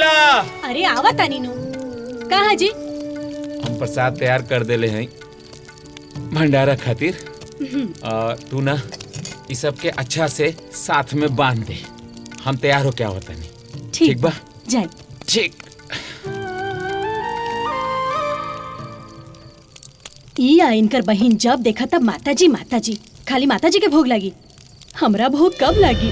निकला। अरे आवा तानी नु। कहाँ जी? हम प्रसाद तैयार कर देले हैं भंडारा खातिर। तू ना इस सब के अच्छा से साथ में बांध दे। हम तैयार हो क्या होता नहीं। ठीक बा? जाए। ठीक। ई इनकर बहिन जब देखा तब माताजी खाली माताजी के भोग लगी। हमरा भोग कब लगी?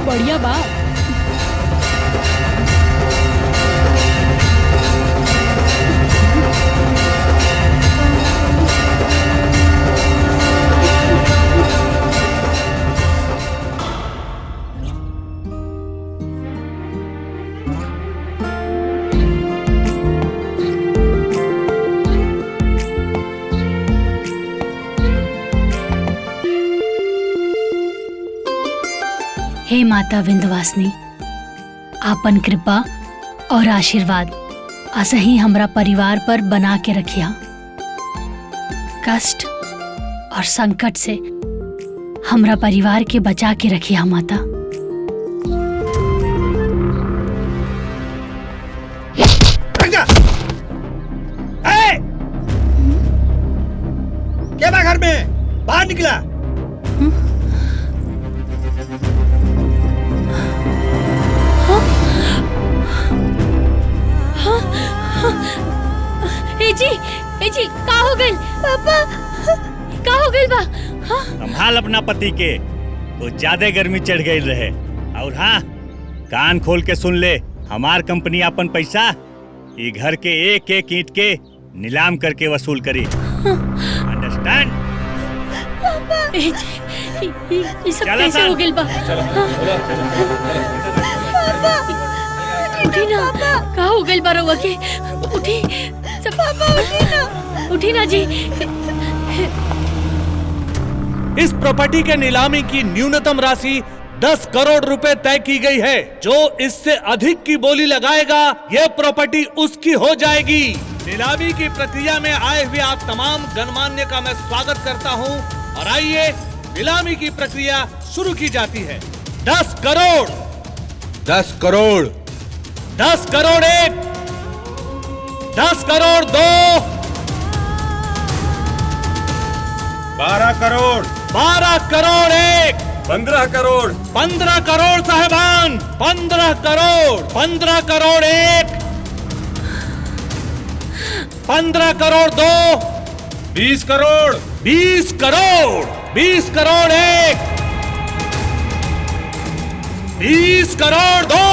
बढ़िया बात। हे माता विंध्यवासिनी, आपन कृपा और आशीर्वाद असही हमरा परिवार पर बना के रखिया। कष्ट और संकट से हमरा परिवार के बचा के रखिया माता। क्या बा घर में? बाहर निकला। ए जी, का हो गइल? पापा, का हो गइल बा? संभाल अपना पति के, तो ज्यादा गर्मी चढ़ गई रहे। और हाँ, कान खोल के सुन ले, हमार कंपनी अपन पैसा ये घर के एक एक ईंट के नीलाम करके वसूल करी। अंडरस्टैंड? ये सब कैसे हो गइल बा? उठी ना, का हो गइल बा रउआ के? उठी पापा, उठी ना जी। इस प्रॉपर्टी के नीलामी की न्यूनतम राशि 10 करोड़ रुपए तय की गई है। जो इससे अधिक की बोली लगाएगा, यह प्रॉपर्टी उसकी हो जाएगी। नीलामी की प्रक्रिया में आए हुए आप तमाम गणमान्य का मैं स्वागत करता हूं। और आइए, नीलामी की प्रक्रिया शुरू की जाती है। 10 करोड़, 10 करोड़, 10 करोड़ 1, 10 करोड़ 2, 12 करोड़, 12 करोड़ 1, 15 करोड़, 15 करोड़ साहबान, 15 करोड़, 15 करोड़ 1, 15 करोड़ 2, 20 करोड़, 20 करोड़, 20 करोड़ 1, 20 करोड़ 2,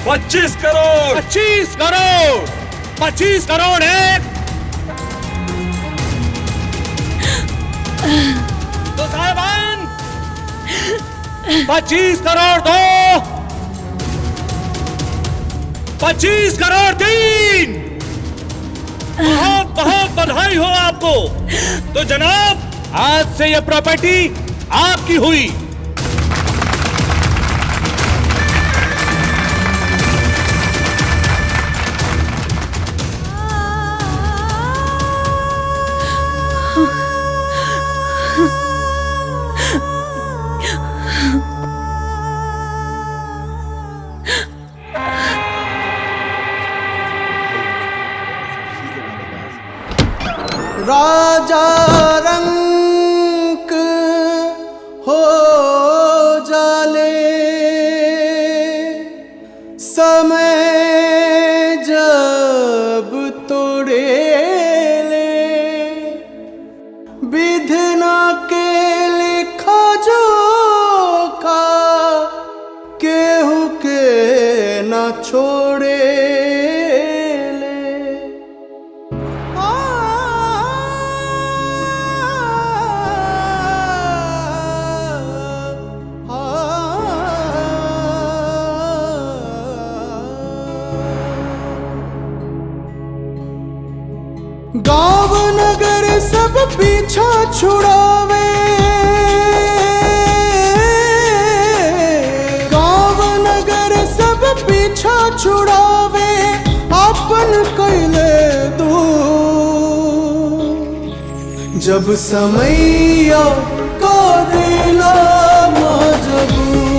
25 करोड़, 25 करोड़, 25 करोड़ 1, तो साहबान 25 करोड़ 2, 25 करोड़ 3। बहुत बहुत बधाई हो आपको। तो जनाब, आज से यह प्रॉपर्टी आपकी हुई। राजा रंक हो जाले, समय जब तोड़े ले, विधना के लिखा जो छोड़े ले। गाँव नगर सब पीछा छुड़ावे, गाँव नगर सब पीछा छुड़ावे, अपन कैले दो। जब समैया को दिला मजबूर,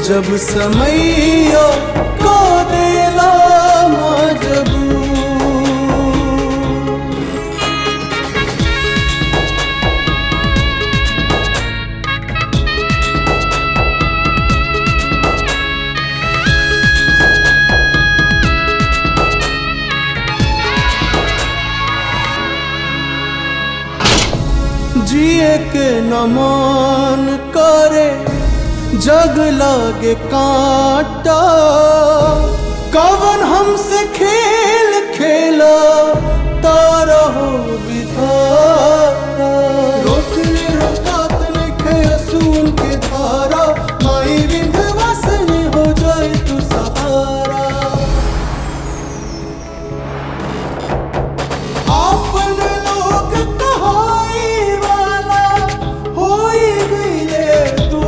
जब समैया को दिला मजबूर। जिए के न मन करे, जग लागे कांटा, कवन हमसे खेल खेला तारा हो विधाता। रोकने रोकात लिखे असूल के धारा, माई विंध्यवासिनी हो जाए तू सहारा। आपन लोग कहाई वाला होई गईले तू।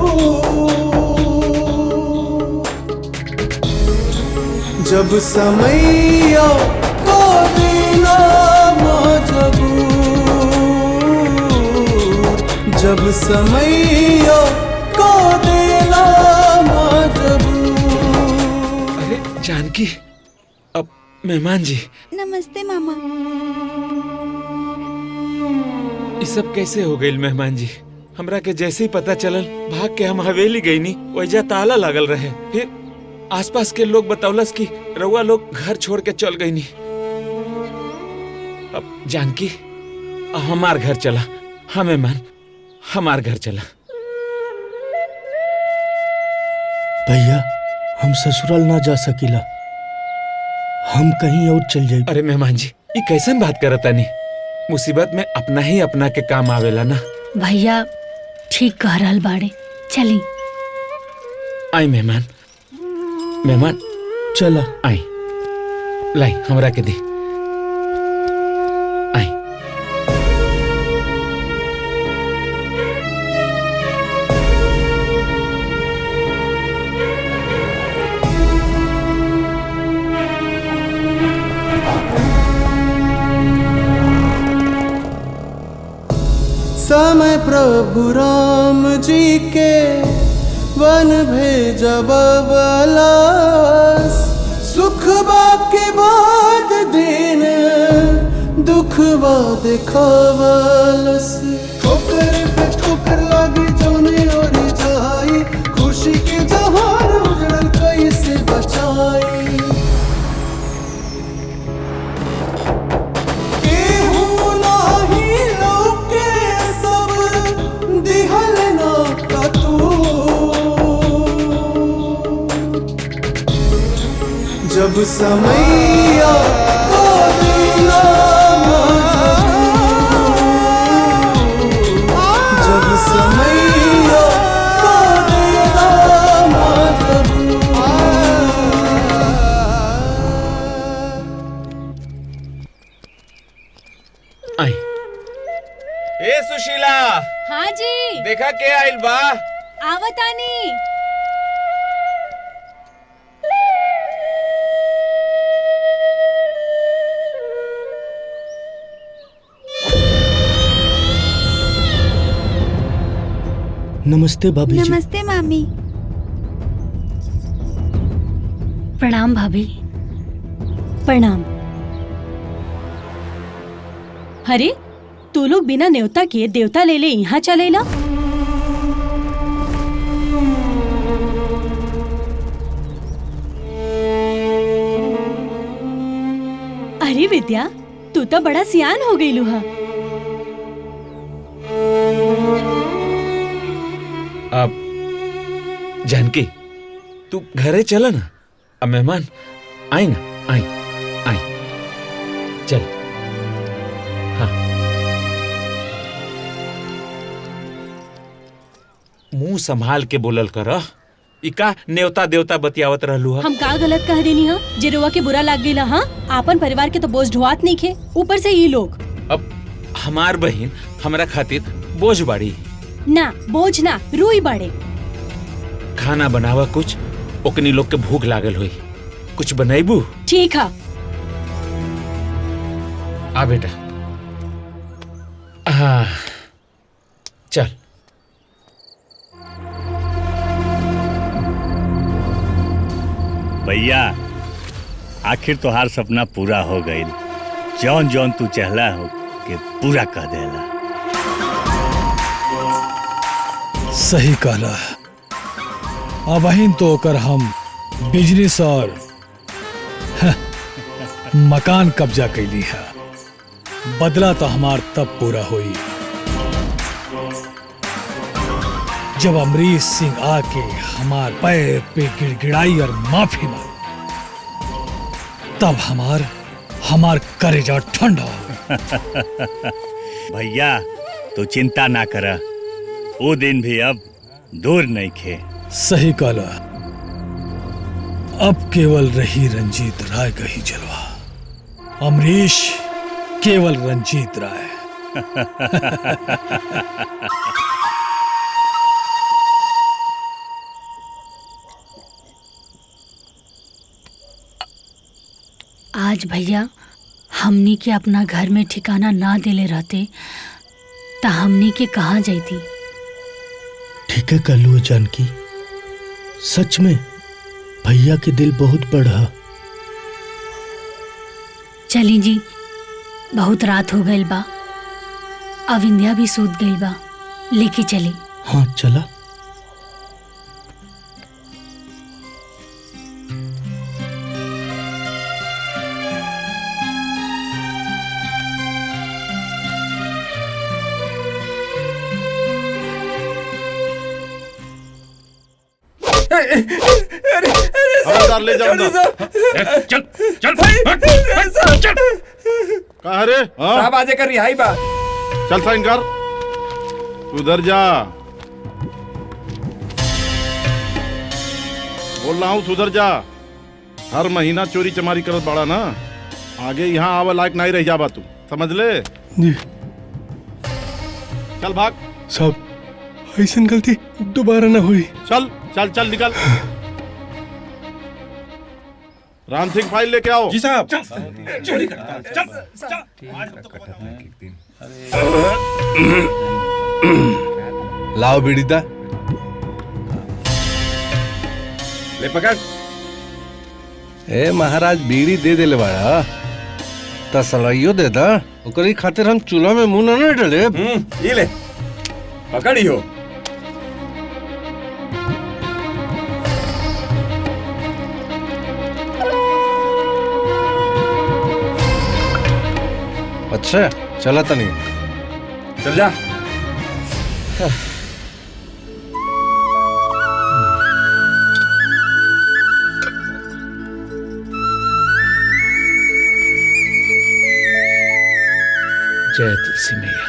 जब समैया को दिला मजबूर, जब समैया को दिला मजबूर। अरे जानकी, अब मेहमान जी, नमस्ते मामा। ये सब कैसे हो गई मेहमान जी? हमरा के जैसे ही पता चलल, भाग के हम हवेली गई नी, वैजा ताला लागल रहे। फिर आसपास के लोग बतौलस कि रउआ लोग घर छोड़ के चल गई नी। अब जानकी, हमार घर चला। हाँ मेहमान, हमार घर चला। भैया, हम ससुराल ना जा सकीला, हम कहीं और चल जाए। अरे मेहमान जी, ये कैसन बात करता नी? मुसीबत में अपना ही अपना के काम आवेला ना। भैया ठीक कह रहल बाड़े, चली। आई मेहमान, मेहमान चला। आई, लाई हमरा के दी। आई। समय प्रभु राम जी के वन भेजबलस, सुखबा के बाद दिन दुखबा देखबलस। ठोकर पे ठोकर लागी जौने और जाई, खुशी के जहान उजड़ल कैसे बचाई। केहू नाही लौके सब दिहल ना कतू। जब समैया को दिला मजबूर, जब समैया को दिला मजबूर। आई। ए सुशीला, हाँ जी, देखा के आइल बा? आवतानी। नमस्ते भाभी जी। नमस्ते मामी। प्रणाम भाभी। प्रणाम। अरे तू लोग बिना न्योता के देवता ले ले यहाँ चलेला? अरे विद्या, तू तो बड़ा सियान हो गई लुहा। अब जानकी, तू घरे चला ना। अब मेहमान आई ना, आई आई चल। हाँ मुंह संभाल के बोलल कर। इका नेवता देवता बतियावत रहलू हा। हम का गलत कह देनी हा जे रोवा के बुरा लाग गई हाँ? आपन परिवार के तो बोझ ढोआत नहीं खे, ऊपर से ये लोग। अब हमार बहन हमरा खातिर बोझ बाड़ी ना, बोझ ना, रूई बाड़े। खाना बनावा कुछ, ओकनी लोग के भूख लागल हुई, कुछ बनाईबू? ठीक है। आ बेटा। हाँ चल। भैया आखिर तोहार सपना पूरा हो गईल। जौन जौन तू चाहला हो के पूरा कह देला। सही कहला। अब अहिन तो ओकर हम बिजनेस और मकान कब्जा कैली है। बदला तो हमार तब पूरा हुई जब अमरीश सिंह आके हमार पैर पे गिड़गिड़ाई और माफी मांगी। तब हमार करेजा ठंडा हो गया। भैया तू चिंता ना करा, वो दिन भी अब दूर नहीं खे। सही कहला। अब केवल रही रंजीत राय का ही जलवा। अमरीश केवल रंजीत राय। आज भैया हमनी के अपना घर में ठिकाना ना देले रहते तो हमनी के कहाँ जाती। ठीक है कल्लू जानकी, सच में भैया के दिल बहुत बड़ा। चली जी, बहुत रात हो गई बा, अविंध्या भी सूत गई बा, लेके चली। हाँ चला। खबरदार ले जाओ चल चल चल। कहा रे? साहब आजे कर रिहाई बा। चल साइन कर। उधर जा। बोल रहा हूँ सुधर जा। हर महीना चोरी चमारी करत बाड़ा ना, आगे यहाँ आवा लायक नहीं रह जाबा तू, समझ ले। जी। चल भाग। सब ऐसी गलती दोबारा ना हुई। चल चल चल निकल। राम सिंह फाइल लेके आओ। जी साहब। चोरी करता है। चल लाओ बीड़ीदा। ले पकड़। ए महाराज बीड़ी दे देले बाड़ा, तसलाइयो दे दा। ओकरी खातिर हम चूल्हा में मुंह न डाले। ये ले पकड़ियो। अच्छा चला तनी। चल जा। जय तुलसी मैया।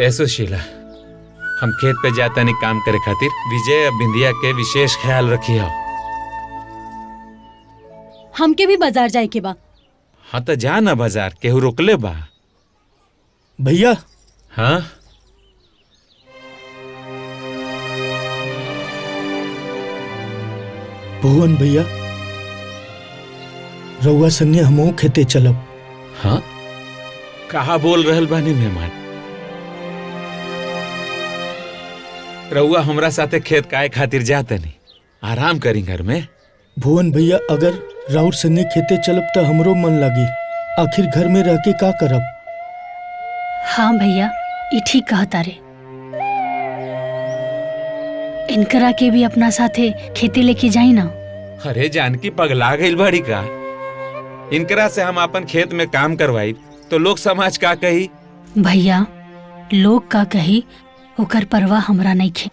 ऐसो शीला, हम खेत पे जाता नहीं काम करे खातिर विजय और बिंदिया के विशेष ख्याल रखी हो। हमके भी बाजार जाए के बा। हाँ तो जा ना बाजार, केहू रोकले बा? भैया। हाँ भुवन भैया, रउआ संगे हमहू खेते चलब। हाँ कहा बोल रहल बानी मेहमान? रउआ हमरा साथे खेत काए खातिर जाता नहीं, आराम करी घर में। भुवन भैया, अगर राउर संगे खेते चलब तो हमरो मन लगी, आखिर घर में रह के का करब। हाँ भैया, ये ठीक कहता रे। इनकरा के भी अपना साथे खेती लेके जाई ना। अरे जानकी पगला गई बड़ी का? इनकरा से हम अपन खेत में काम करवाई तो लोग समाज का कही? भैया लोग का कही ओकर परवाह हमरा नहीं खे।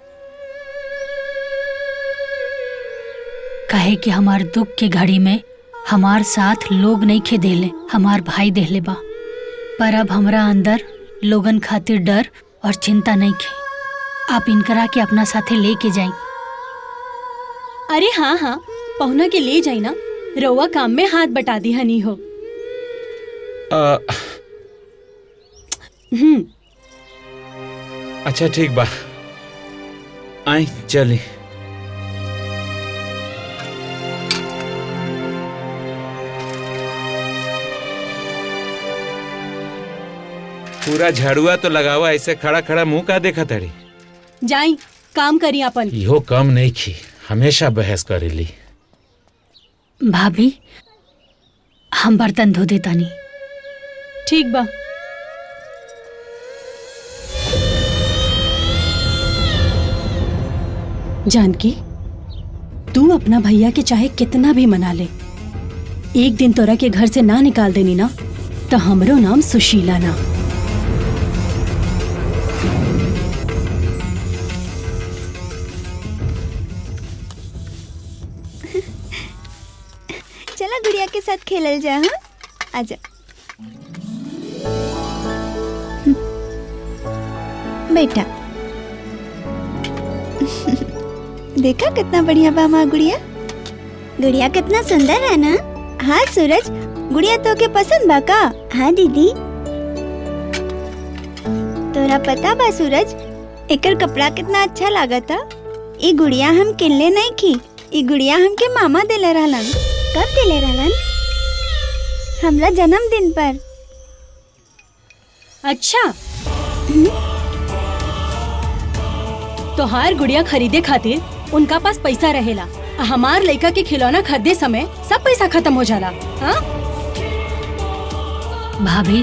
कहे कि हमार दुख के घड़ी में हमार साथ लोग नहीं खे देले, हमार भाई देले बा। पर अब हमरा अंदर लोगन खातिर डर और चिंता नहीं खे। आप इनकरा के अपना साथे लेके जाई। अरे हाँ हाँ, पहुना के ले जाई ना, रउआ काम में हाथ बटा दी हनी हो। अच्छा ठीक बा, आई चली। पूरा झाड़ुआ तो लगावा, ऐसे खड़ा खड़ा मुंह का देखा तड़ी। जाई काम करी अपन। इहो कम नहीं की, हमेशा बहस करेली। भाभी हम बर्तन धो देता नहीं। ठीक बा। जानकी, तू अपना भैया के चाहे कितना भी मना ले, एक दिन तोरा के घर से ना निकाल देनी ना, तो हमरो नाम सुशीला ना। चला गुड़िया के साथ खेलल जा। हाँ आजा। बेटा देखा कितना बढ़िया बा माँ गुड़िया। गुड़िया कितना सुंदर है ना। हाँ सूरज, गुड़िया तो के पसंद बा का? हाँ दीदी। तोरा पता बा सूरज, एकर कपड़ा कितना अच्छा लागता। ये गुड़िया हम किनले नहीं की, ये गुड़िया हमके मामा देले रहलन। कब देले रहलन? हमरा जन्मदिन पर। अच्छा, तोहार गुड़िया खरीदे खातिर उनका पास पैसा रहेला, हमार लड़का के खिलौना खरीदे समय सब पैसा खत्म हो जाला। हाँ भाभी,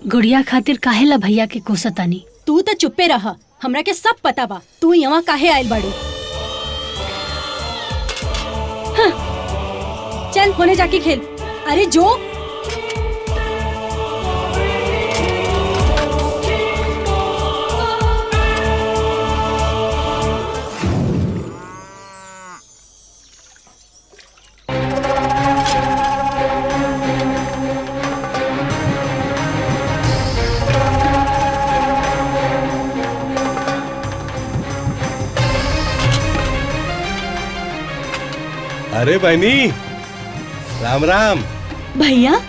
गुड़िया खातिर काहेला भैया के कोसतानी? तू तो चुप्पे रहा, हमरा के सब पता बा तू यहाँ काहे आयल बाड़ू। हाँ, चल होने जाके खेल। अरे जो अरे बहनी, राम राम। भैया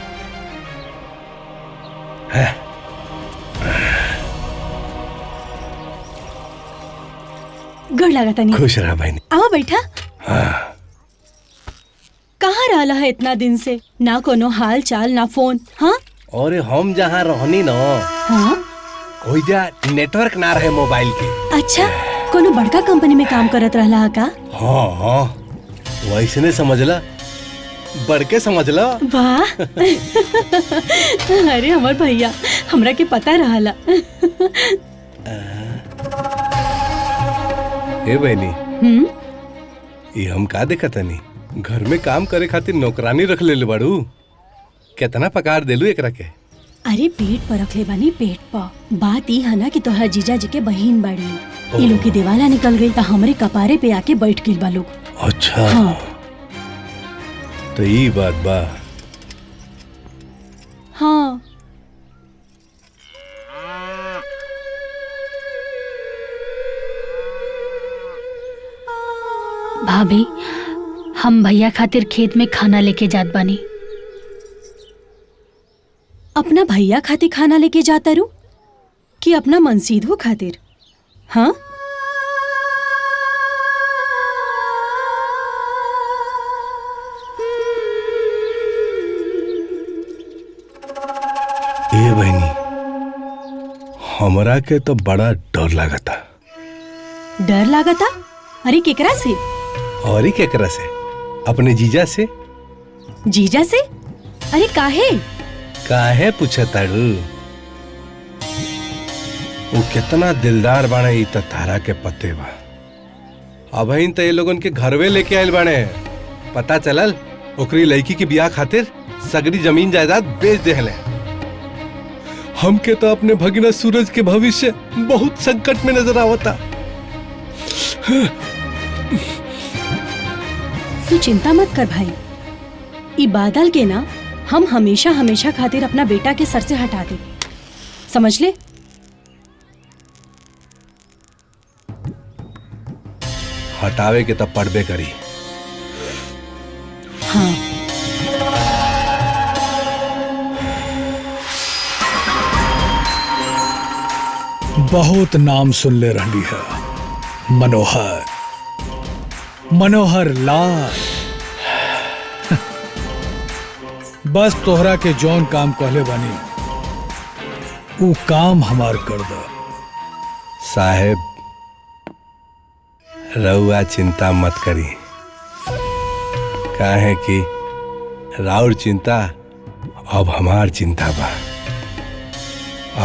गुड़ लगा नहीं। खुश रहा बहनी। आओ बैठा। हाँ। कहाँ रहला है इतना दिन से? ना कोनो हाल चाल ना फोन। हाँ और हम जहाँ रहनी न, हाँ ओइजा नेटवर्क ना रहे मोबाइल के। अच्छा, कोनो बड़का कंपनी में काम करत रहला है का? हाँ हाँ, वैसने समझला, बड़के समझला। वाह अरे हमार भैया, हमरा के पता रहला। ए बहनी, ये हम का देखा तनी? घर में काम करे खातिर नौकरानी रख ले बाड़ू। कितना पगार देलू एकरा के? अरे पेट पर रखले बानी, पेट पर। बात ई है ना कि तोहर जीजा जी के बहन बाड़ी, ये लोग की दिवाला निकल गई तो हमरे कपारे पे आके बैठ गइल बा लोग। अच्छा हाँ। तो ये बात बा। हाँ भाभी, हम भैया खातिर खेत में खाना लेके जात बानी। अपना भैया खातिर खाना लेके जाता रू कि अपना मनसीदो खातिर? हाँ ए बहनी, हमरा के तो बड़ा डर लागता। डर लागता? अरे केकरा से? और ही केकरा से? अपने जीजा से। जीजा से? अरे काहे? काहे पूछताड़ू? वो कितना दिलदार बाणे ई त तारा के पते बा। अब इन त ये लोगन के घरवे लेके आयल बाणे। पता चलल ओकरी लड़की के बियाह खातिर सगरी जमीन जायदाद बेच देहले। हमके तो अपने भगिना सूरज के भविष्य बहुत संकट में नजर आवता। तू चिंता मत कर भाई, ई बादल के ना हम हमेशा हमेशा खातिर अपना बेटा के सर से हटा दे, समझ ले। हटावे के तब पड़बे करी। हाँ बहुत नाम सुन ले रही है, मनोहर, मनोहर लाल। बस तोहरा के जौन काम कहले बानी वो काम हमार कर दो। साहेब रउआ चिंता मत करी, काहे कि राउर चिंता अब हमार चिंता बा।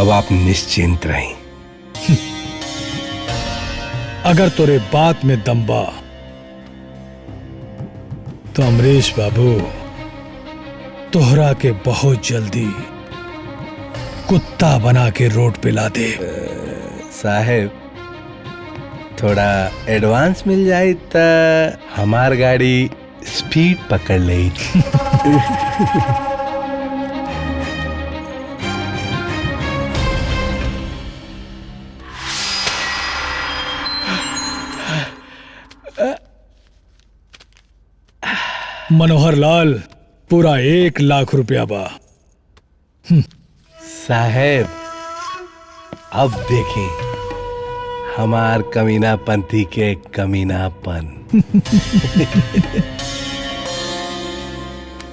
अब आप निश्चिंत रही। अगर तोरे बात में दम बा तो अमरीश बाबू तोहरा के बहुत जल्दी कुत्ता बना के रोड पे ला दे। साहेब थोड़ा एडवांस मिल जाए तो हमार गाड़ी स्पीड पकड़ ले। मनोहर लाल पूरा 1 लाख रुपया बा। साहेब अब देखें हमार कमीनापंथी के कमीनापन।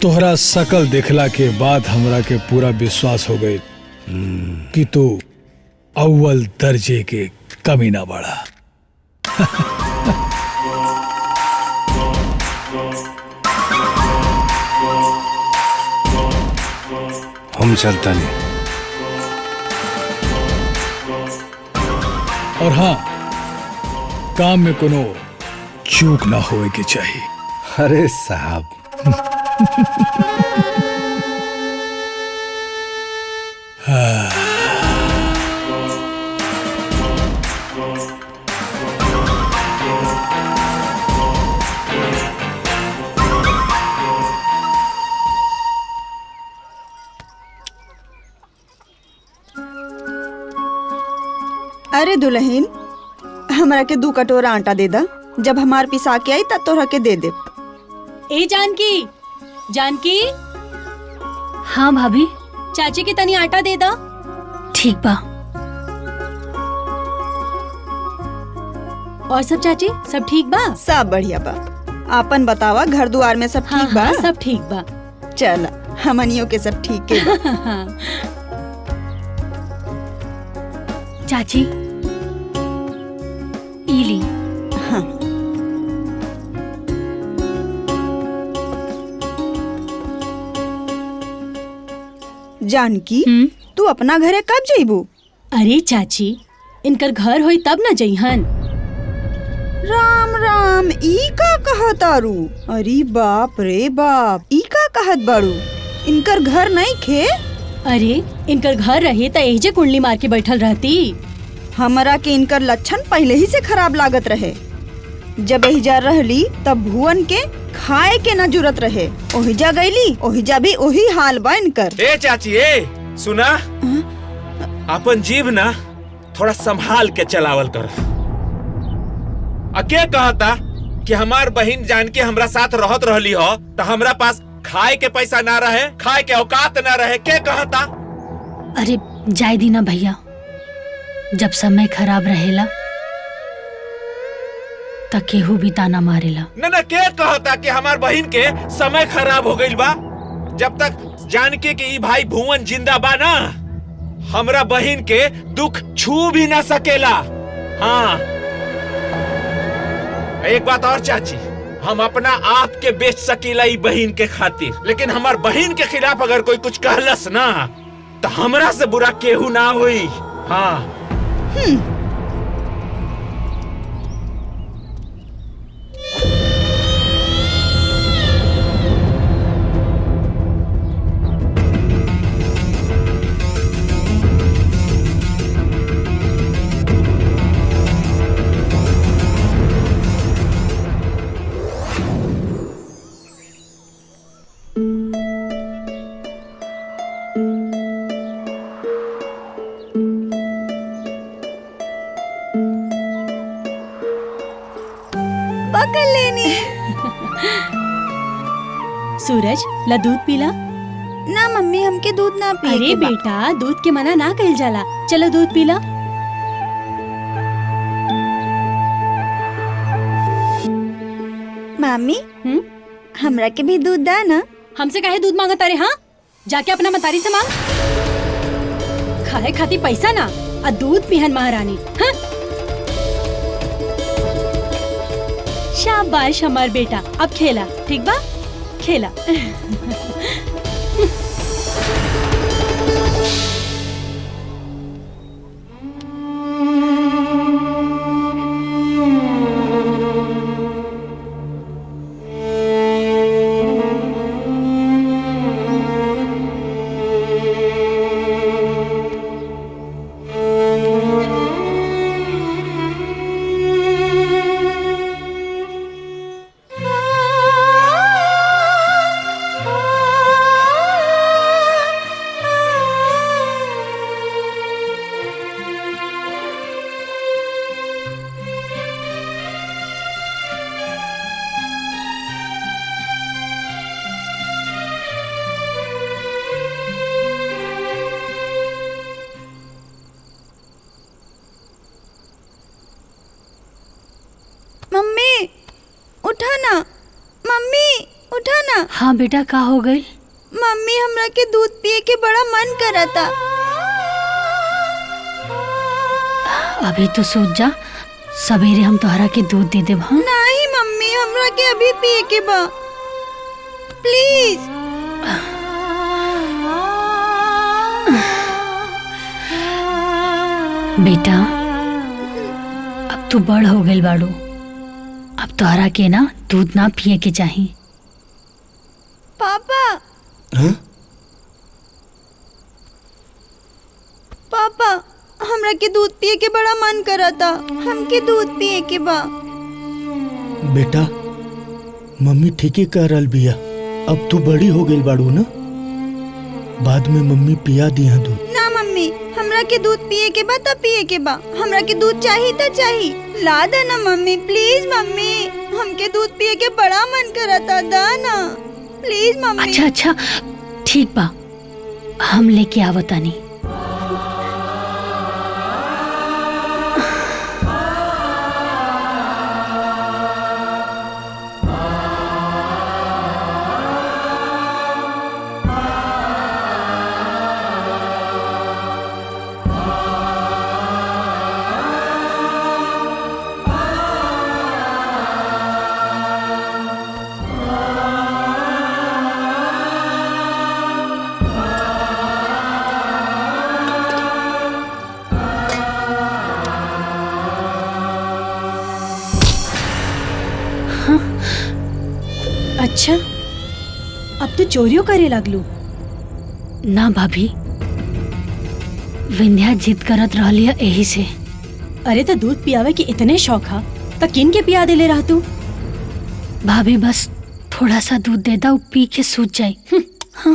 तोहरा शकल देखला के बाद हमरा के पूरा विश्वास हो गई कि तू अव्वल दर्जे के कमीना बड़ा। हम चलता नहीं। और हाँ, काम में कोनो चूक ना होए के चाहिए। अरे साहब अरे दुल्हन, हमरा के 2 कटोरा आटा दे दा, जब हमार पिसा के आई तब तोरा के दे दे। ए जानकी, जानकी। हाँ भाभी। चाची के तनी आटा दे दा। ठीक बा। और सब चाची सब ठीक बा? सब बढ़िया बा। आपन बतावा, घर दुआर में सब ठीक बा? हाँ, सब ठीक बा। चल हमनियों के सब ठीक के बा। चाची इली। हाँ। जानकी, तू अपना घरे कब जइबू? अरे चाची, इनकर घर होई तब न जइहन। राम राम, ई का कहतारू? अरे बाप रे बाप, ई का कहत बारू? इनकर घर नहीं खे? अरे इनकर घर रहे त एजे कुंडली मार के बैठल रहती। हमरा के इनकर लक्षण पहले ही से खराब लागत रहे। जब एहिजा रहली तब भुवन के खाए के न जुरत रहे। ओहिजा गईली, ओहिजा भी ओही हाल बा इनकर। ए चाची, ए सुना, अपन जीव ना थोड़ा संभाल के चलावल कर। अके कहता कि हमार बहन जान के हमरा साथ रहत रहली हो तो हमरा पास खाए के पैसा ना रहे, खाए के औकात ना रहे, के कहता? अरे जाय दी ना भैया, जब समय खराब रहेला त केहू भी ताना मारेला। न के कहता कि हमार बहन के समय खराब हो गइल बा? जब तक जानकी के ई भाई भुवन जिंदा बा ना, हमरा बहन के दुख छू भी ना सकेला। हाँ, एक बात और चाची, हम अपना आप के बेच सकीला ई बहन के खातिर, लेकिन हमार बहन के खिलाफ अगर कोई कुछ कहलस ना तो हमरा से बुरा केहू ना हुई। हाँ। कर लेनी। सूरज ला दूध पीला। ना मम्मी हमके दूध ना पिए अरे के बा। बेटा दूध के मना ना कइल जाला। चलो दूध पीला। मामी हमरा के भी दूध दा ना। हमसे काहे दूध मांगत अरे? हाँ जाके अपना मतारी से मांग। खाए खाती पैसा ना आ दूध पिहन महारानी। हाँ? शाबाश हमार बेटा, अब खेला ठीक बा, खेला। मम्मी उठा ना, मम्मी उठा ना। हाँ बेटा का हो गई? मम्मी हमरा के दूध पिए के बड़ा मन करता। अभी तो सोच जा, सवेरे हम तोहरा के दूध दे देब। हाँ नहीं मम्मी हमरा के अभी पिए के बा, प्लीज। बेटा अब तू बड़ हो गई बाड़ू, अब तोहरा के ना दूध ना पिए के चाही। पापा हाँ? पापा हमरा के दूध पिए के बड़ा मन करता, हमके दूध पिए के बा। बेटा मम्मी ठीके कह रहल बिया, अब तू बड़ी हो गई बाड़ू ना, बाद में मम्मी पिया दिया दूध। ना मम्मी हमरा के दूध पिए के बा तब पिए के बा, हमरा के दूध चाहिए त चाहिए। ला दे ना मम्मी, प्लीज मम्मी, हमके दूध पिए के बड़ा मन करता, दा ना प्लीज मम्मी। अच्छा अच्छा ठीक बा, हम लेके आवतानी। अच्छा अब तो चोरियों करे लगलू? ना भाभी, विंध्या जिद करत रहली है यही से। अरे तो दूध पियावे के इतने शौक हा तो किन के पिया देले रह तू? भाभी बस थोड़ा सा दूध दे दा, पी के सूझ जाए।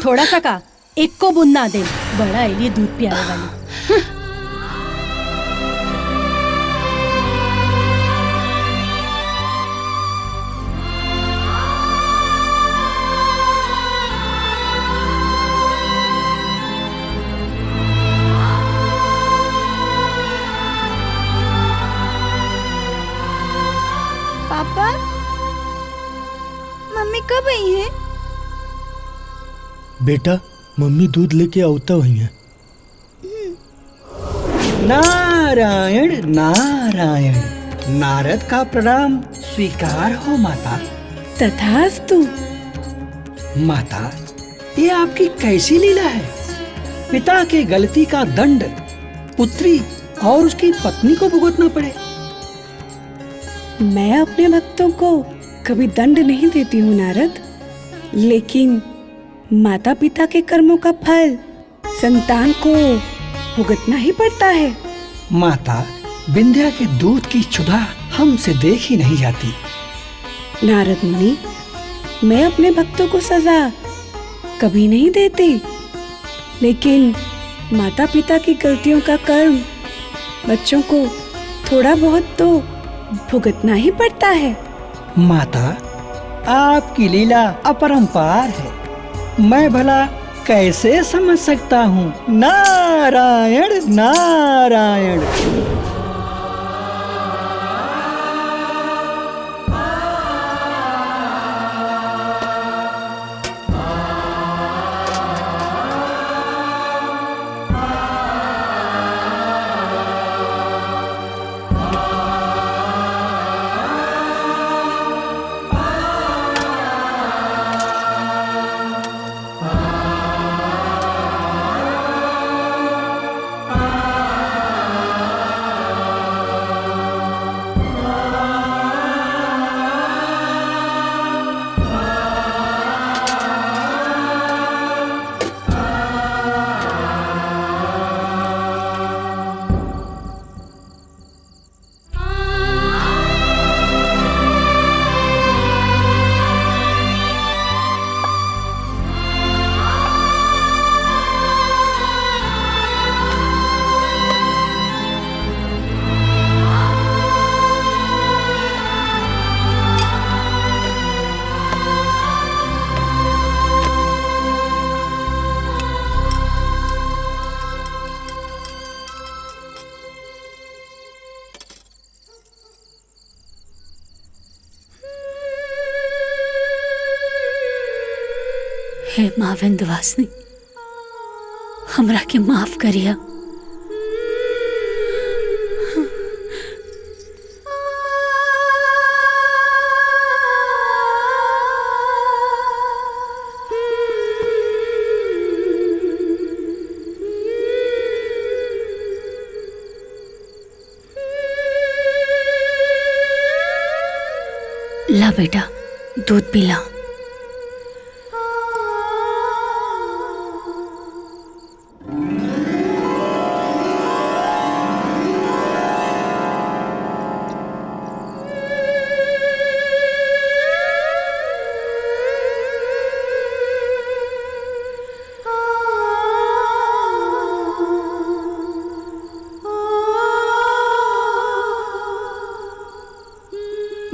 थोड़ा सा का, एक को बूंद ना दे, बड़ा इलिए दूध पियावे वाली। पापा मम्मी कब आई है? बेटा मम्मी दूध लेके आवता हुई है। नारायण नारायण, नारद का प्रणाम स्वीकार हो माता। तथास्तु। माता ये आपकी कैसी लीला है? पिता के गलती का दंड पुत्री और उसकी पत्नी को भुगतना पड़े। मैं अपने भक्तों को कभी दंड नहीं देती हूँ नारद, लेकिन माता पिता के कर्मों का फल संतान को भुगतना ही पड़ता है। माता विंध्या के दूध की क्षुधा हमसे देखी नहीं जाती। नारद मुनि, मैं अपने भक्तों को सजा कभी नहीं देती, लेकिन माता पिता की गलतियों का कर्म बच्चों को थोड़ा बहुत तो भुगतना ही पड़ता है। माता, आपकी लीला अपरंपार है। मैं भला कैसे समझ सकता हूँ। नारायण नारायण। हे माँ विंध्यवासिनी, हमरा के माफ करिया। ला बेटा, दूध पिला।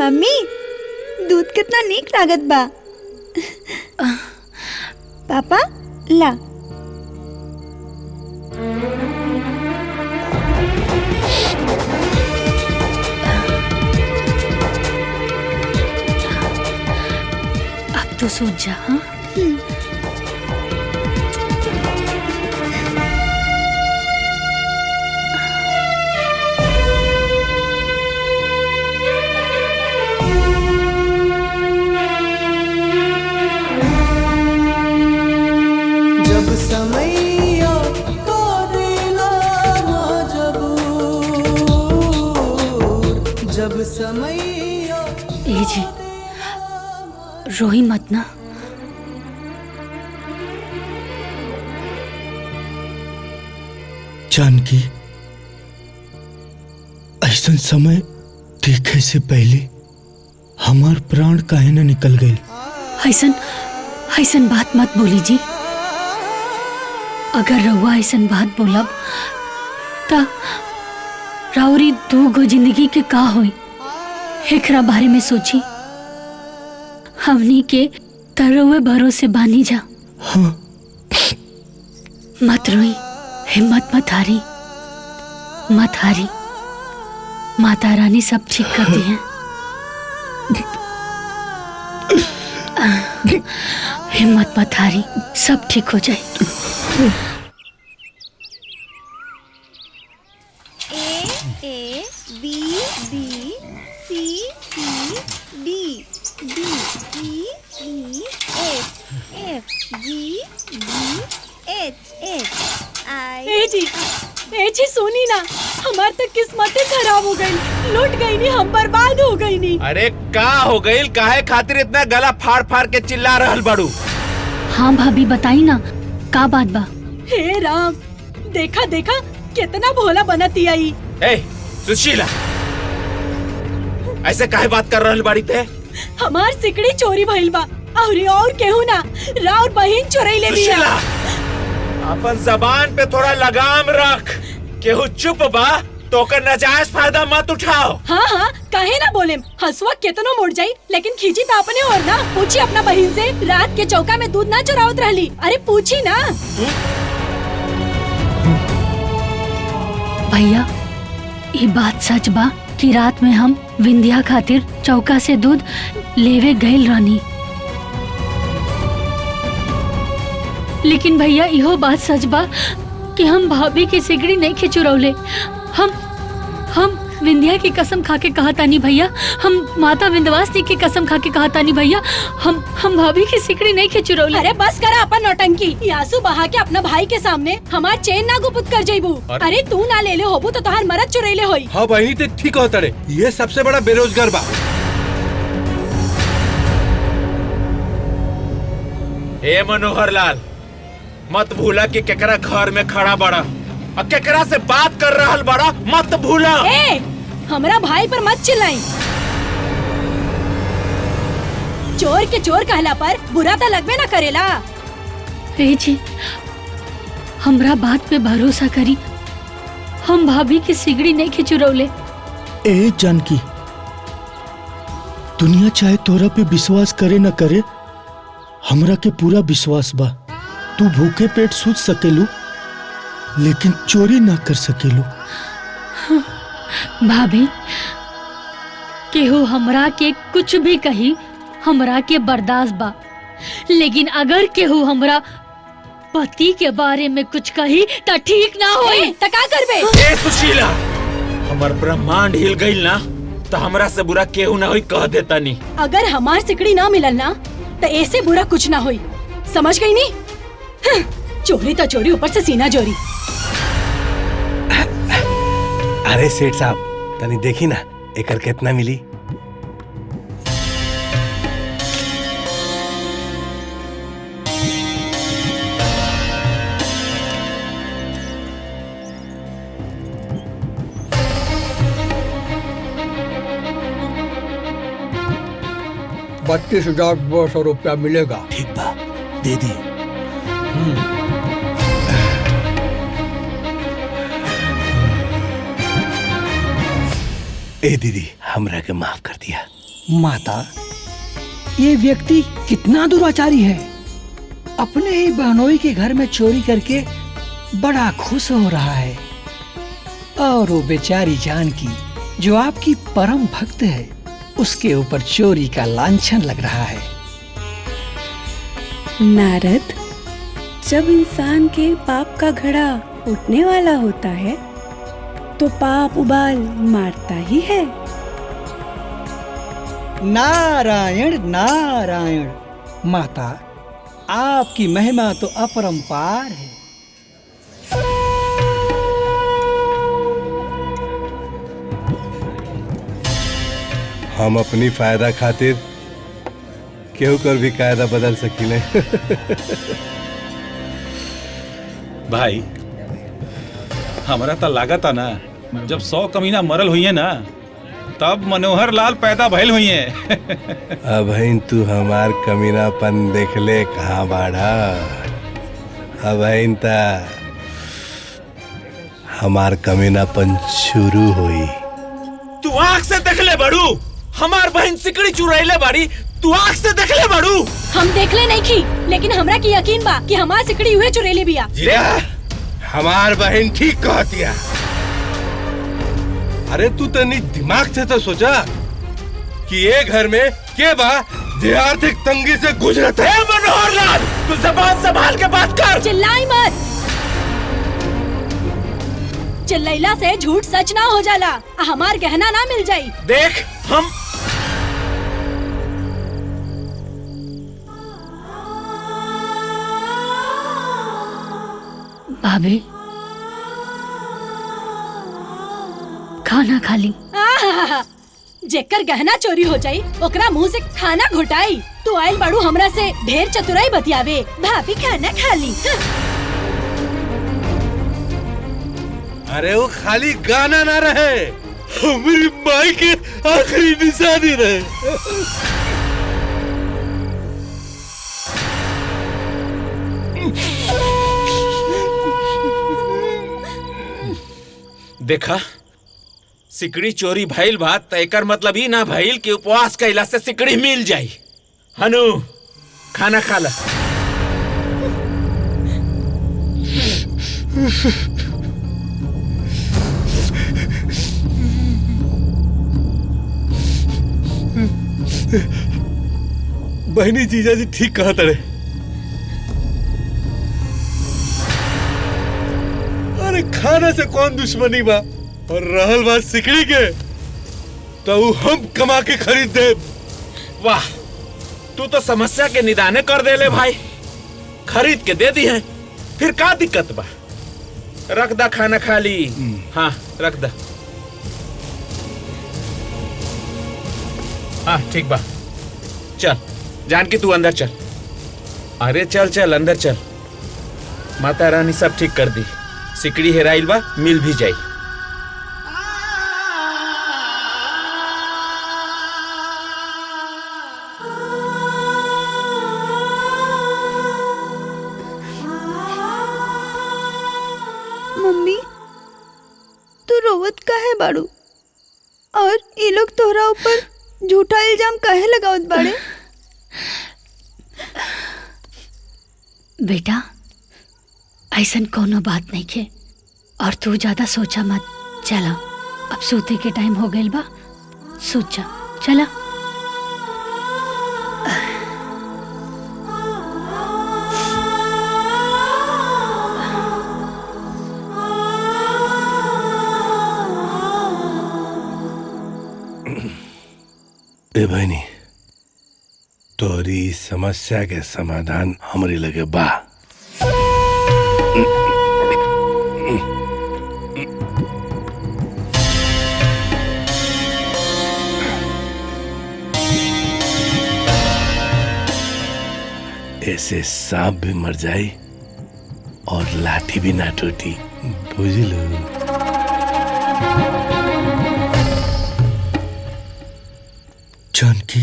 मम्मी, दूध कितना नीक लागत बा। पापा ला। अब तो सोच जा। हाँ समैया का देला मजबूर, जब समैया। ए जी, रोही मत ना। जानकी, ऐसा समय देखे से पहले हमार प्राण काहे न निकल गए। ऐसन ऐसन बात मत बोली जी। अगर रउआ ऐसन बात बोलब ता राउरी दू गो जिंदगी के का होई, एकरा बारे में सोची। हमनी के तरवे भरोसे बानी जा। हाँ। मत रोई, हिम्मत मत हारी, मत हारी। माता रानी सब ठीक कर दी है। हिम्मत मत हारी, सब ठीक हो जाए। A B B C C D D E E F F G G H H I। ए जी सुनी ना, हमार तक किस्मतें खराब हो गई, लुट गई नी, हम बर्बाद हो गई नी। अरे का हो गई? काहे खातिर इतना गला फाड़ फाड़ के चिल्ला रहल बाड़ू? हाँ भाभी बताई ना, का बात बा? हे राम, देखा देखा कितना भोला बनती आई। ए सुशीला, ऐसे काहे बात कर रहल बाड़ी ते? हमार सिकड़ी चोरी भइल बा और केहू ना, राउर बहिन चोरई ले लिया। सुशीला, अपन जबान पे थोड़ा लगाम रख। केहू चुप बा तो ओकर नाजायज फायदा मत उठाओ। हाँ हाँ काहे ना बोले, हंसुआ केतनो मोड़ जाई लेकिन खींची तो अपने और ना। पूछी अपना बहन से, रात के चौका में दूध ना चुरावत रहली। अरे पूछी ना। भैया ये बात सच बा कि रात में हम विंध्या खातिर चौका से दूध लेवे गइल रहनी, लेकिन भैया इहो बात सच बा कि हम भाभी की सिगड़ी नहीं खिचुरौले। हम विंध्या की कसम खा के कहा तानी भैया, हम माता विंध्यवासिनी की कसम खा के कहा तानी भैया, हम भाभी की सिकड़ी नहीं खिचुरौली। अरे बस करा अपन नौटंकी। ये आंसू बहा के अपना भाई के सामने हमार चेन ना गुपुत कर जाइबू। अरे तू ना ले ले होबू तो तोहार मरद चुरैले होई। हाँ बहनी ते ठीक होता रे, ये सबसे बड़ा बेरोजगार बा। ए मनोहर लाल, मत भूला कि केकरा घर में खड़ा बड़ा और केकरा से बात कर रहल बड़ा, मत भूला। ए, हमरा भाई पर मत चिल्लाई। चोर के चोर कहला पर बुरा तो लगबे ना करेला। ए जी, हमरा बात पे भरोसा करी, हम भाभी की सिगड़ी नहीं खिचुरौले। ए जानकी, दुनिया चाहे तोरा पे विश्वास करे न करे, हमरा के पूरा विश्वास बा। तू भूखे पेट सूत सकेलू लेकिन चोरी ना कर सकेलू। भाभी केहू हमरा के कुछ भी कही हमरा के बर्दाश्त बा, लेकिन अगर केहू हमरा पति के बारे में कुछ कही तो ठीक ना होई। त का करबे? ए सुशीला, हमर ब्रह्मांड हिल गइल ना तो हमरा से बुरा केहू ना होई, कह देता नी। अगर हमार सिकड़ी ना मिलल ना तो ऐसे बुरा कुछ ना होई, समझ गई नी? चोरी तो चोरी, ऊपर से सीना चोरी। अरे सेठ साहब तनी देखी ना एकर कितना मिली। ₹32,200 मिलेगा। ठीक बा, दे दी। ए दीदी, हमरा के माफ कर दिया। माता, ये व्यक्ति कितना दुराचारी है। अपने ही बहनोई के घर में चोरी करके बड़ा खुश हो रहा है, और वो बेचारी जानकी जो आपकी परम भक्त है, उसके ऊपर चोरी का लांछन लग रहा है। नारद, जब इंसान के पाप का घड़ा उठने वाला होता है तो पाप उबाल मारता ही है। नारायण नारायण। माता, आपकी महिमा तो अपरंपार है। हम अपनी फायदा खातिर केहू कर भी कायदा बदल सकीले। भाई हमरा तो लागता ना जब 100 कमीना मरल हुई है ना तब मनोहर लाल पैदा भइल हुई है। अब तू हमार कमीनापन देखले कहाँ बाड़ा। अब हमार कमीनापन शुरू हुई। तू आँख से देखले बड़ू, हमार बहन सिकड़ी चुराइले बाड़ी, तू आँख से देखले बड़ू। हम देखले नहीं की, लेकिन हमरा की यकीन बा कि हमार सिकड़ी हुए चुरेली बिया। हमार बहन ठीक कहतिया। अरे तू तनी दिमाग से तो सोचा कि ये घर में के बा जे आर्थिक तंगी से गुजरत है। मनोहर लाल, तू ज़बान संभाल के बात कर। चिल्लाई मत। चिल्लैला से झूठ सच ना हो जाला, हमार गहना ना मिल जाई। देख, हम भाभी खाना खा ली। जेकर गहना चोरी हो जाई ओकरा मुंह से खाना घोटाई। तू आइल बाड़ू हमरा से ढेर चतुराई बतियावे। भाभी खाना खा ली। अरे वो खाली गाना ना रहे, हमारी माई के आखिरी निशानी रहे। देखा, सिकड़ी चोरी भइल बा त एकर मतलब ही ना भइल कि उपवास कइला से सिकड़ी मिल जाई। हनु खाना खा ला। बहनी जीजा जी ठीक कहा तड़े। अरे खाना से कौन दुश्मनी बा, और रहल बात सिकड़ी के तो हम कमा के खरीद दे। वाह, तू तो समस्या के निदाने कर दे ले भाई। खरीद के दे दी है, फिर का दिक्कत बा। रख दा खाना खा ली। हाँ रख दा। हाँ ठीक बा, चल जानकी तू अंदर चल। अरे चल चल अंदर चल। माता रानी सब ठीक कर दी। सिकड़ी हेराइल बा, मिल भी जाई। मम्मी तू रोवत काहे बाड़ू, और ये लोग तोहरा ऊपर झूठा इल्जाम काहे लगावत बाड़े? बेटा ऐसन कोनो बात नहीं के, और तू ज्यादा सोचा मत। चला अब सोते के टाइम हो गइल बा, सोच जा। चला ए बहनी, तोरी समस्या के समाधान हमरे लगे बा। ऐसे सांप भी मर जाए और लाठी भी ना टूटी, बुझलो। जानकी,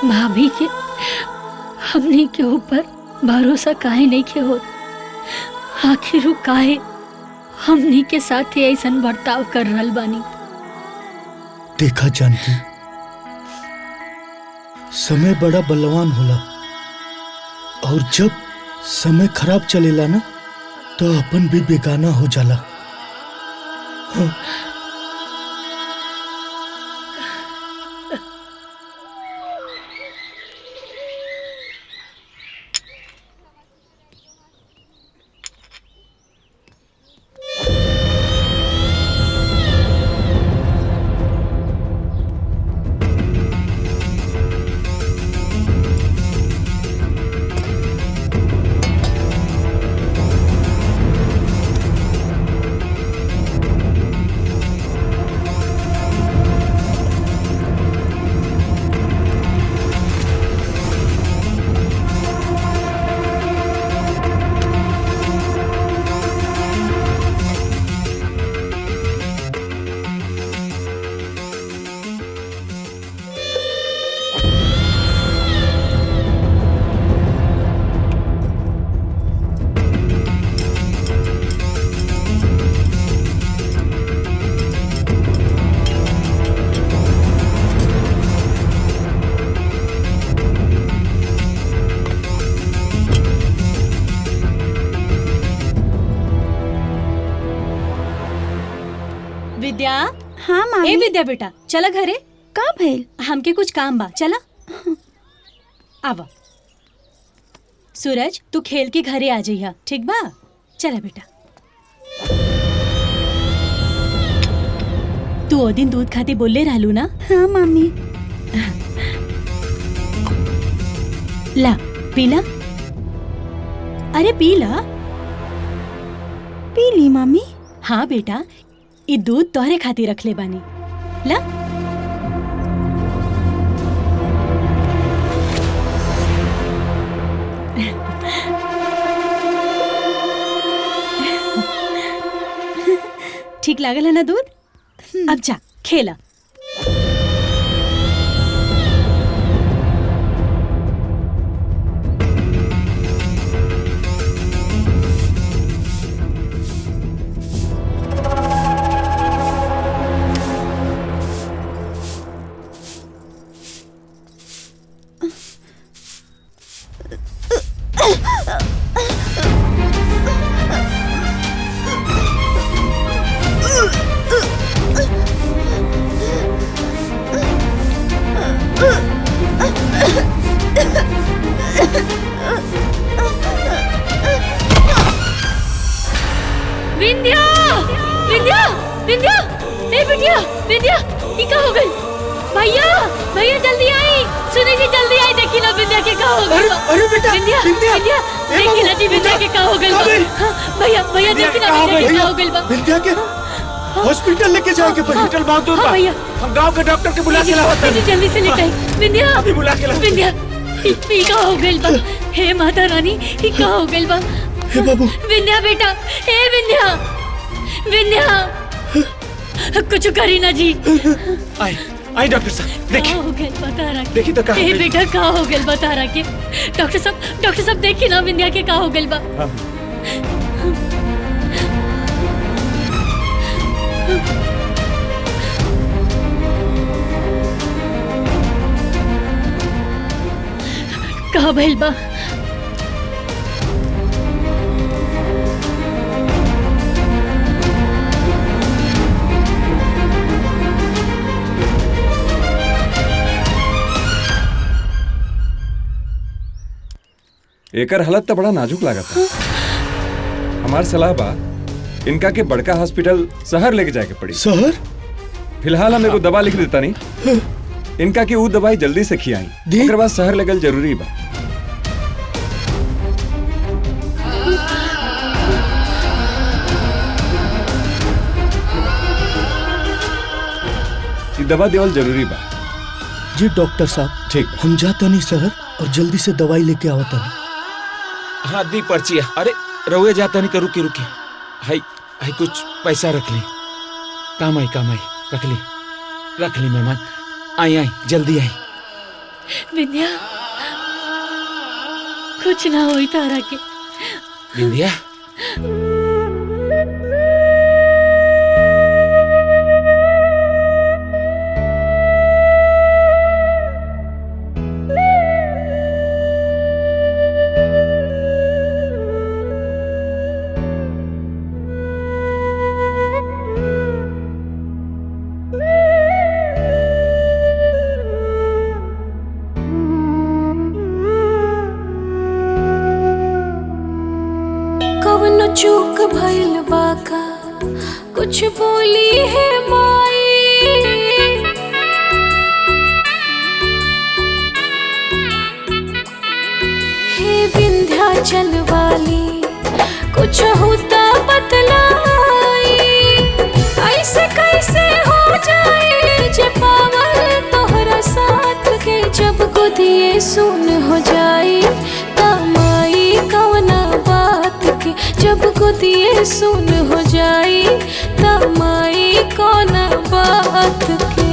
भाभी के हमने के ऊपर भरोसा काहे नहीं के होत? आखिर वो काहे हमनी के साथ ही ऐसा बर्ताव कर रहल बानी? देखा जानकी, समय बड़ा बलवान होला, और जब समय खराब चलेला ना तो अपन भी बेगाना हो जाला। हाँ। विद्या। हाँ मामी। ए विद्या बेटा, चला घरे। का भइल? हमके कुछ काम बा, चला। आवा। सूरज तू खेल के घरे आ जाइया, ठीक बा? चला बेटा। तू ओ दिन दूध खाती बोले रहलू ना? हाँ मामी। ला पीला। अरे पीला। पी ली मामी। हाँ बेटा, ये दूध तोहरे खातिर रख ले बानी, ला। ठीक लागल है ना दूध? अब जा खेला। विंध्या विंध्या विंध्या ए बिटिया विंध्या ये क्या हो गई? भैया भैया जल्दी आई, सुनी जी जल्दी आई, देखी ना विंध्या के क्या हो गई? अरे बेटा विंध्या विंध्या देखी ना जी विंध्या के क्या हो गई? भैया भैया देखी ना विंध्या के क्या हो गई? विंध्या के हॉस्पिटल लेके जाओगे? हॉस्पिटल बहुत दूर है भैया, हम गांव के डॉक्टर के बुला के लाते हैं। जल्दी से लेके आई विंध्या, अभी बुला के लाते। विंध्या ये क्या हो गई? हे माता रानी ये क्या हो गई? हे बाबू विंध्या बेटा, हे विंध्या विंध्या कुछ करी ना जी। आई आई डॉक्टर साहब देखिए, हो गए बता रहा देखिए तो कहाँ हो गई? बेटा कहाँ हो गए बता रहा के डॉक्टर साहब देखिए ना विंध्या के कहाँ हो गए बा। कहाँ भइल बा? एकर हालत तो बड़ा नाजुक लागत है। हमार सलाह बा इनका के बड़का हॉस्पिटल शहर लेके जाके पड़ी। शहर? फिलहाल हम एगो दवा लिख देता नहीं, इनका की ऊ दवाई जल्दी से खियाई, ओकर बाद शहर ले गल जरूरी बा। ई दवा देवल जरूरी बा। जी डॉक्टर साहब ठीक, हम जाता नहीं शहर और जल्दी से दवाई लेके आवता नहीं। हाँ दी पर्चिया। अरे रहुए जाता नहीं, रुकी रुकी, हाई हाई कुछ पैसा रख ली, काम आई रख ली मेहमान। आई आई जल्दी आई। विंध्या कुछ ना होई तारा के। विंध्या चूक भइल बाका कुछ बोली है माई, हे विंध्याचल वाली कुछ होता बतलाई, ऐसे कैसे हो जाए जे पावल तोहरा साथ के, जब गोदिए सुन हो जाए तमाई कवना बात के, जब गोदिए सुन हो जाए तमाई कौना बात के।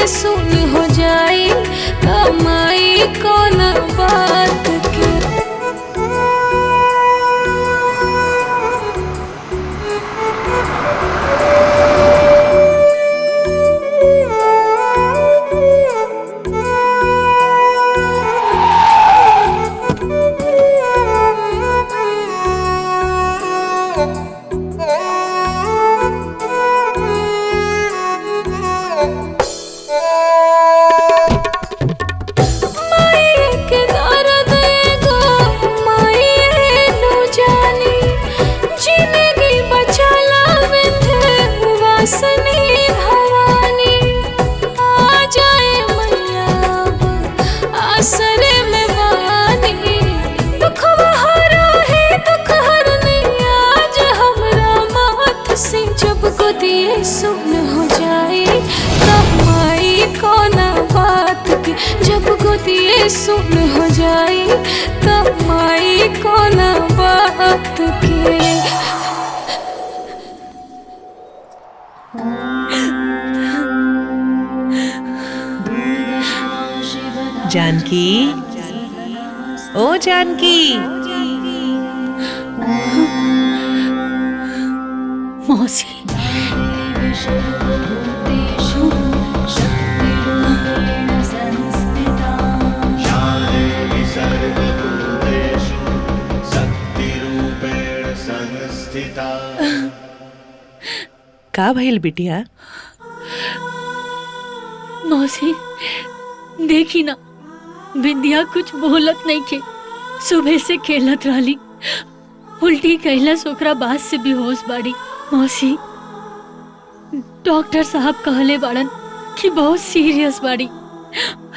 सुन हो जाए कमाई कौन बात के। माई के दर्द एगो सुन हो जाई कमाई कौन बात के। जानकी, ओ जानकी। मौसी का भइल बिटिया? मौसी देखी ना, विंध्या कुछ बोलत नहीं के। सुबह से खेलत रहली, उल्टी कहला सोकरा बात से बेहोश बाड़ी। मौसी डॉक्टर साहब कहले बाड़न कि बहुत सीरियस बाड़ी।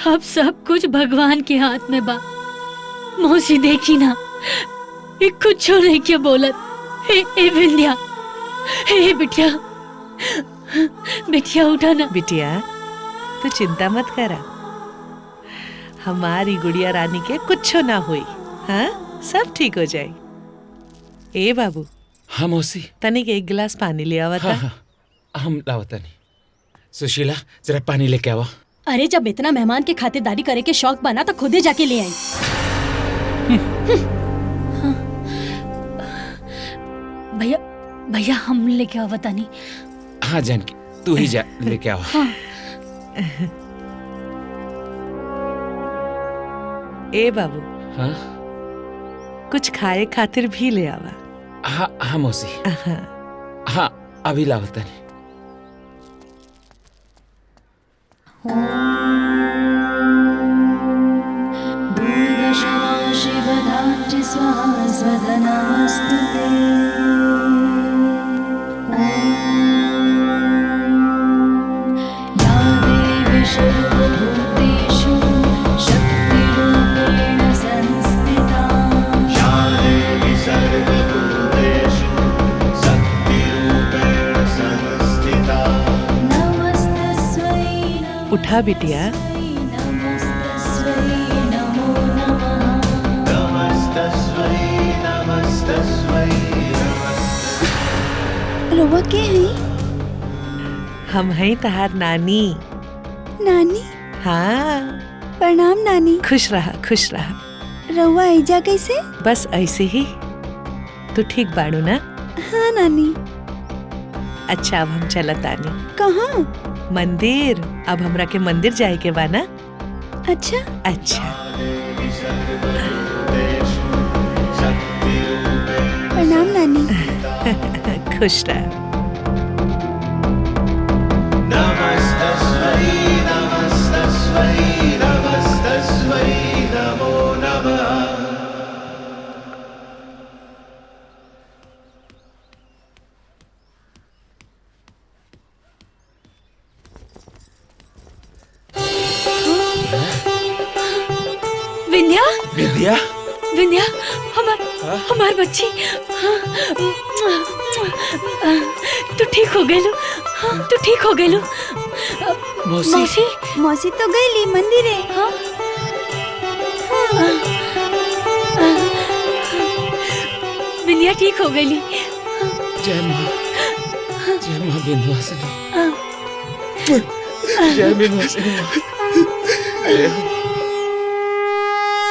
अब सब कुछ भगवान के हाथ में बा। मौसी देखी ना, ये कुछ नहीं के बोलत। ए विंध्या, ए बिटिया, बिटिया उठा ना। बिटिया तू चिंता मत करा, हमारी गुड़िया रानी के कुछ ना हुई। हाँ, सब ठीक हो जाए। ए बाबू। हाँ मौसी। तनिक एक गिलास पानी ले आवा। हाँ, हम लावता नहीं। सुशीला जरा पानी लेके आवा। अरे जब इतना मेहमान के खातिरदारी करे के शौक बना तो खुद ही जाके ले आई। भैया भैया हम लेके आवा तानी। हाँ जानकी, तू ही जा लेके आवा। हाँ। ए बाबू। हाँ कुछ खाए खातिर भी ले आवा। हाँ हाँ मौसी। हाँ अभी लावता नहीं। उठा बिटिया। रउआ के हैं? हम हैं तहार नानी। नानी? हाँ। प्रणाम नानी। खुश रहा, खुश रहा। रउआ ऐजा कैसे? बस ऐसे ही। तू ठीक बाड़ू ना? हाँ नानी। अच्छा अब हम चलत आनी। कहाँ? मंदिर। अब हमरा के मंदिर जाए के बा ना? अच्छा अच्छा। प्रणाम नानी। खुश रह। विंध्या, विंध्या, विंध्या, हमार बच्ची। तू ठीक हो गई लो, तू ठीक हो गई लो। मौसी मौसी तो गई मंदिर है। हाँ? विंध्या ठीक हो गई। जय माँ, जय माँ विंध्यवासिनी, जय विंध्यवासिनी।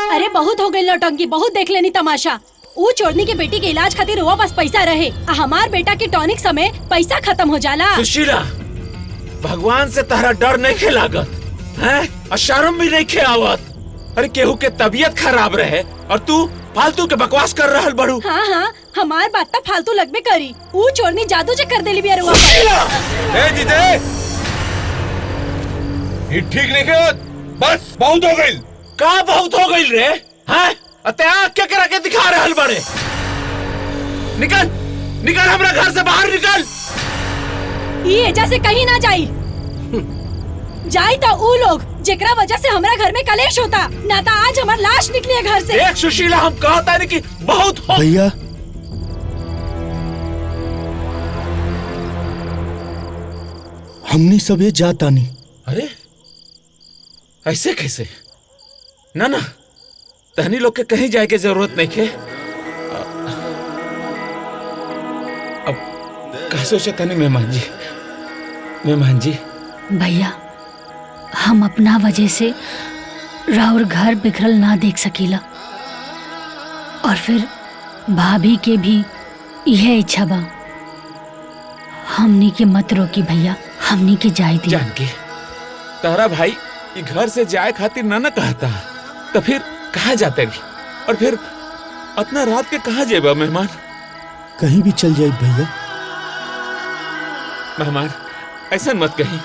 अरे बहुत हो गई नौटंकी, बहुत देख लेनी तमाशा। ऊ चोरनी के बेटी के इलाज खातिर हुआ बस पैसा रहे, हमार बेटा के टॉनिक समय पैसा खत्म हो जाला। सुशीला, भगवान से तारा डर नहीं खे लागत हैं? और शर्म भी नहीं खे आवत। अरे केहू के तबीयत खराब रहे और तू फालतू के बकवास कर रहल बड़ू। हाँ हाँ, हमार बात तो फालतू लगबे करी। ऊ चोरनी जादू जे कर देली बिया रुआ। ए दीदी, ये ठीक नहीं के, बस बहुत हो गई। का बहुत हो गई रे? हैं? अत्याग क्या करा के दिखा रहल बड़े? निकल, निकल हमरा घर से बाहर निकल। ये एजा से कहीं ना जाई। जाई तो ऊ लोग जेकरा वजह से हमरा घर में कलेश होता, ना तो आज हमार लाश निकली घर से। देख सुशीला, हम कहता है कि बहुत हो। भैया हमनी सब ये जाता नहीं। अरे ऐसे कैसे? ना ना, तहनी लोग के कहीं जाए के जरूरत नहीं के। अब का सोचे तनी मेहमान जी, मेहमान जी। भैया, हम अपना वजह से राउर घर बिखरल ना देख सकीला, और फिर भाभी के भी यह इच्छा बा। हमनी के मत रोकी भैया, हमनी के जाए दी। जानकी, तारा भाई ये घर से जाए खातिर ना कहता, तो फिर कहाँ जाते भी? और फिर इतना रात के कहाँ जेबा मेहमान? कहीं भी चल जाए भैया। मेहमान ऐसा मत कहीं।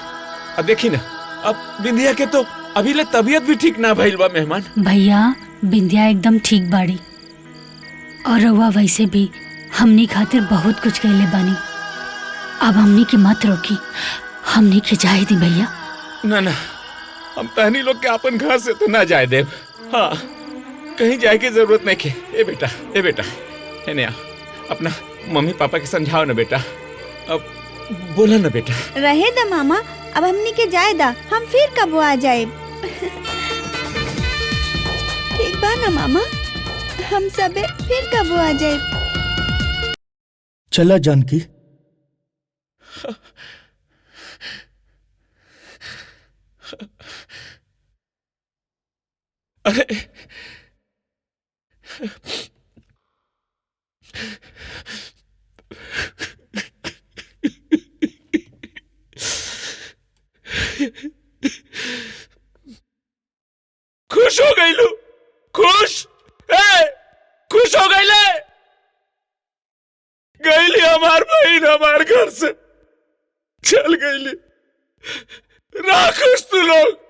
अब देखी ना, अब बिंदिया के तो अभी ले तबीयत भी ठीक ना भइल बा मेहमान। भैया, बिंदिया एकदम ठीक बाड़ी, और रउआ वैसे भी हमनी खातिर बहुत कुछ कहले बानी। अब हमनी की मत रोकी, हमनी के जाए दी भैया। ना ना, हम तहनी लोग के अपन घर से तो ना जाए देव। हाँ, कहीं जाए की जरूरत नहीं के। ए बेटा, ए बेटा, है ना, अपना मम्मी पापा के समझाओ ना बेटा। अब बोला ना बेटा। रहे दा मामा, अब हमनी के जाए दा, हम फिर कब आ जाए। ठीक बा ना मामा, हम सबे फिर कब आ जाए। चला जानकी। अरे खुश हो गई लू, खुश खुश हो गई ले, गईली हमार बहन हमार घर से चल गईली। ना खुश तू लोग।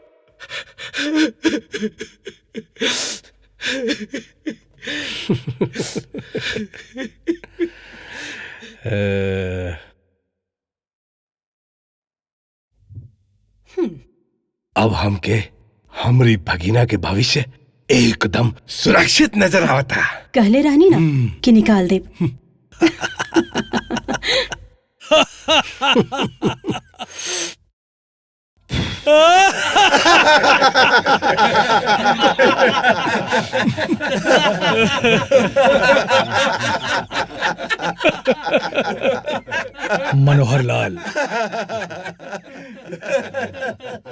अब हमके हमरी भगीना के भविष्य एकदम सुरक्षित नजर आवता। कहले रहनी ना कि निकाल दे। मनोहर लाल,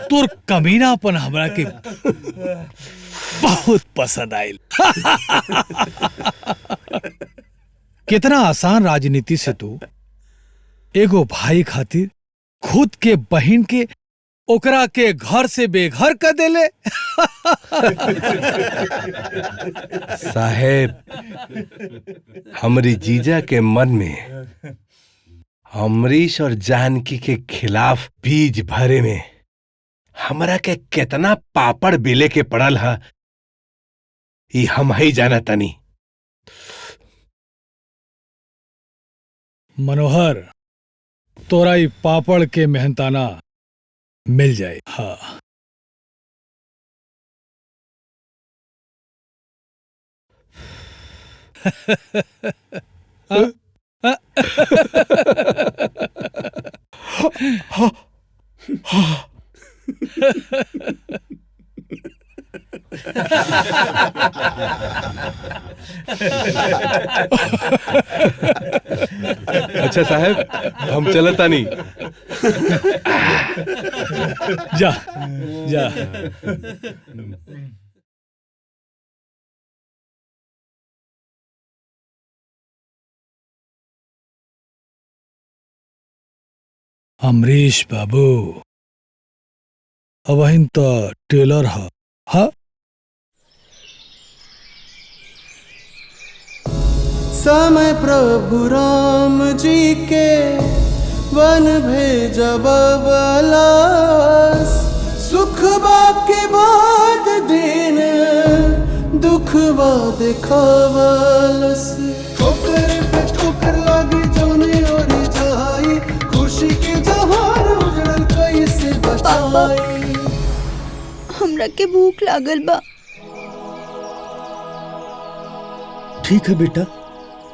तोर कमीनापन हमरा के बहुत पसंद आयल। कितना आसान राजनीति से तू एगो भाई खातिर खुद के बहन के ओकरा के घर से बेघर कर देले। साहेब, हमरी जीजा के मन में अमरीश और जानकी के खिलाफ बीज भरे में हमरा के कितना पापड़ बेले के पड़ल है, ये हम ही जाना तनी। मनोहर, तोरा ई पापड़ के मेहनताना मिल जाए। हाँ, अच्छा साहब, हम चलता नहीं। जा जा। अमरीश बाबू अब तो टेलर है। हाँ, समय प्रभु राम जी के वन भेजबला, सुखबा के बाद दिन दुखबा देखबलस। ठोकर पे ठोकर लागे जौने और जाई, खुशी के जहान उजड़ल कैसे बचाई। हमरा के भूख लागल बा। ठीक है बेटा,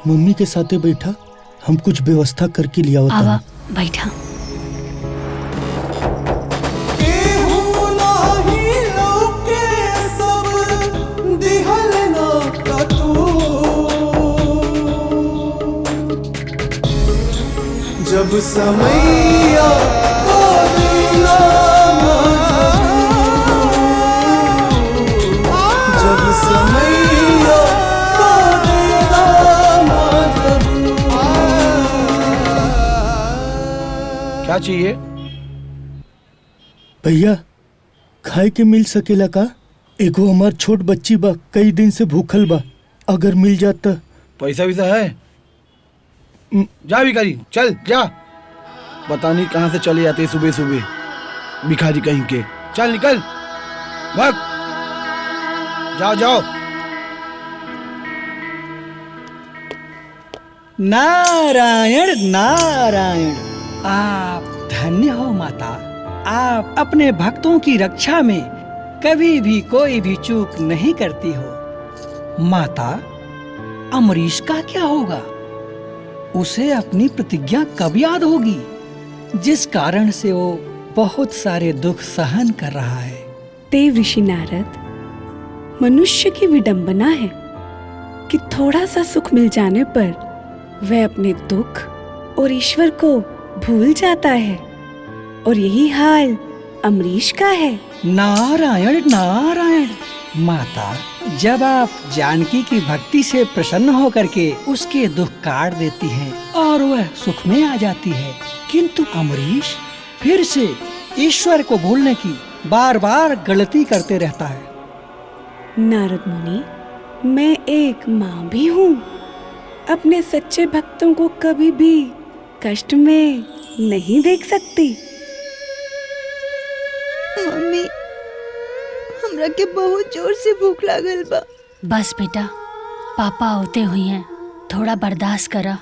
मम्मी के साथे बैठा, हम कुछ व्यवस्था करके लिया होता। आवा बैठा। केहू नाही लौके सब जब समैया को देना जब समैया को देना क्या चाहिए? भैया खाए के मिल सकेला का? एगो हमार छोट बच्ची बा, कई दिन से भूखल बा, अगर मिल जाता। पैसा वैसा है? जा भिखारी, चल जा। पता नहीं कहाँ से चले जाते सुबह सुबह भिखारी कहीं के। चल निकल, भाग, जाओ जाओ। नारायण नारायण, आप धन्य हो माता। आप अपने भक्तों की रक्षा में कभी भी कोई भी चूक नहीं करती हो। माता, अमरीश का क्या होगा? उसे अपनी प्रतिज्ञा कब याद होगी, जिस कारण से वो बहुत सारे दुख सहन कर रहा है? देव ऋषि नारद, मनुष्य की विडंबना है कि थोड़ा सा सुख मिल जाने पर वह अपने दुख और ईश्वर को भूल जाता है, और यही हाल अमरीश का है। नारायण नारायण, माता, जब आप जानकी की भक्ति से प्रसन्न होकर के उसके दुख काट देती हैं और वह सुख में आ जाती है, किंतु अमरीश फिर से ईश्वर को भूलने की बार बार गलती करते रहता है। नारद मुनि, मैं एक माँ भी हूँ। अपने सच्चे भक्तों को कभी भी कष्ट में नहीं देख सकती। मम्मी, हमरा के बहुत जोर से भूख लागल बा। बस बेटा, पापा आते हुई हैं, थोड़ा बर्दाश्त करा।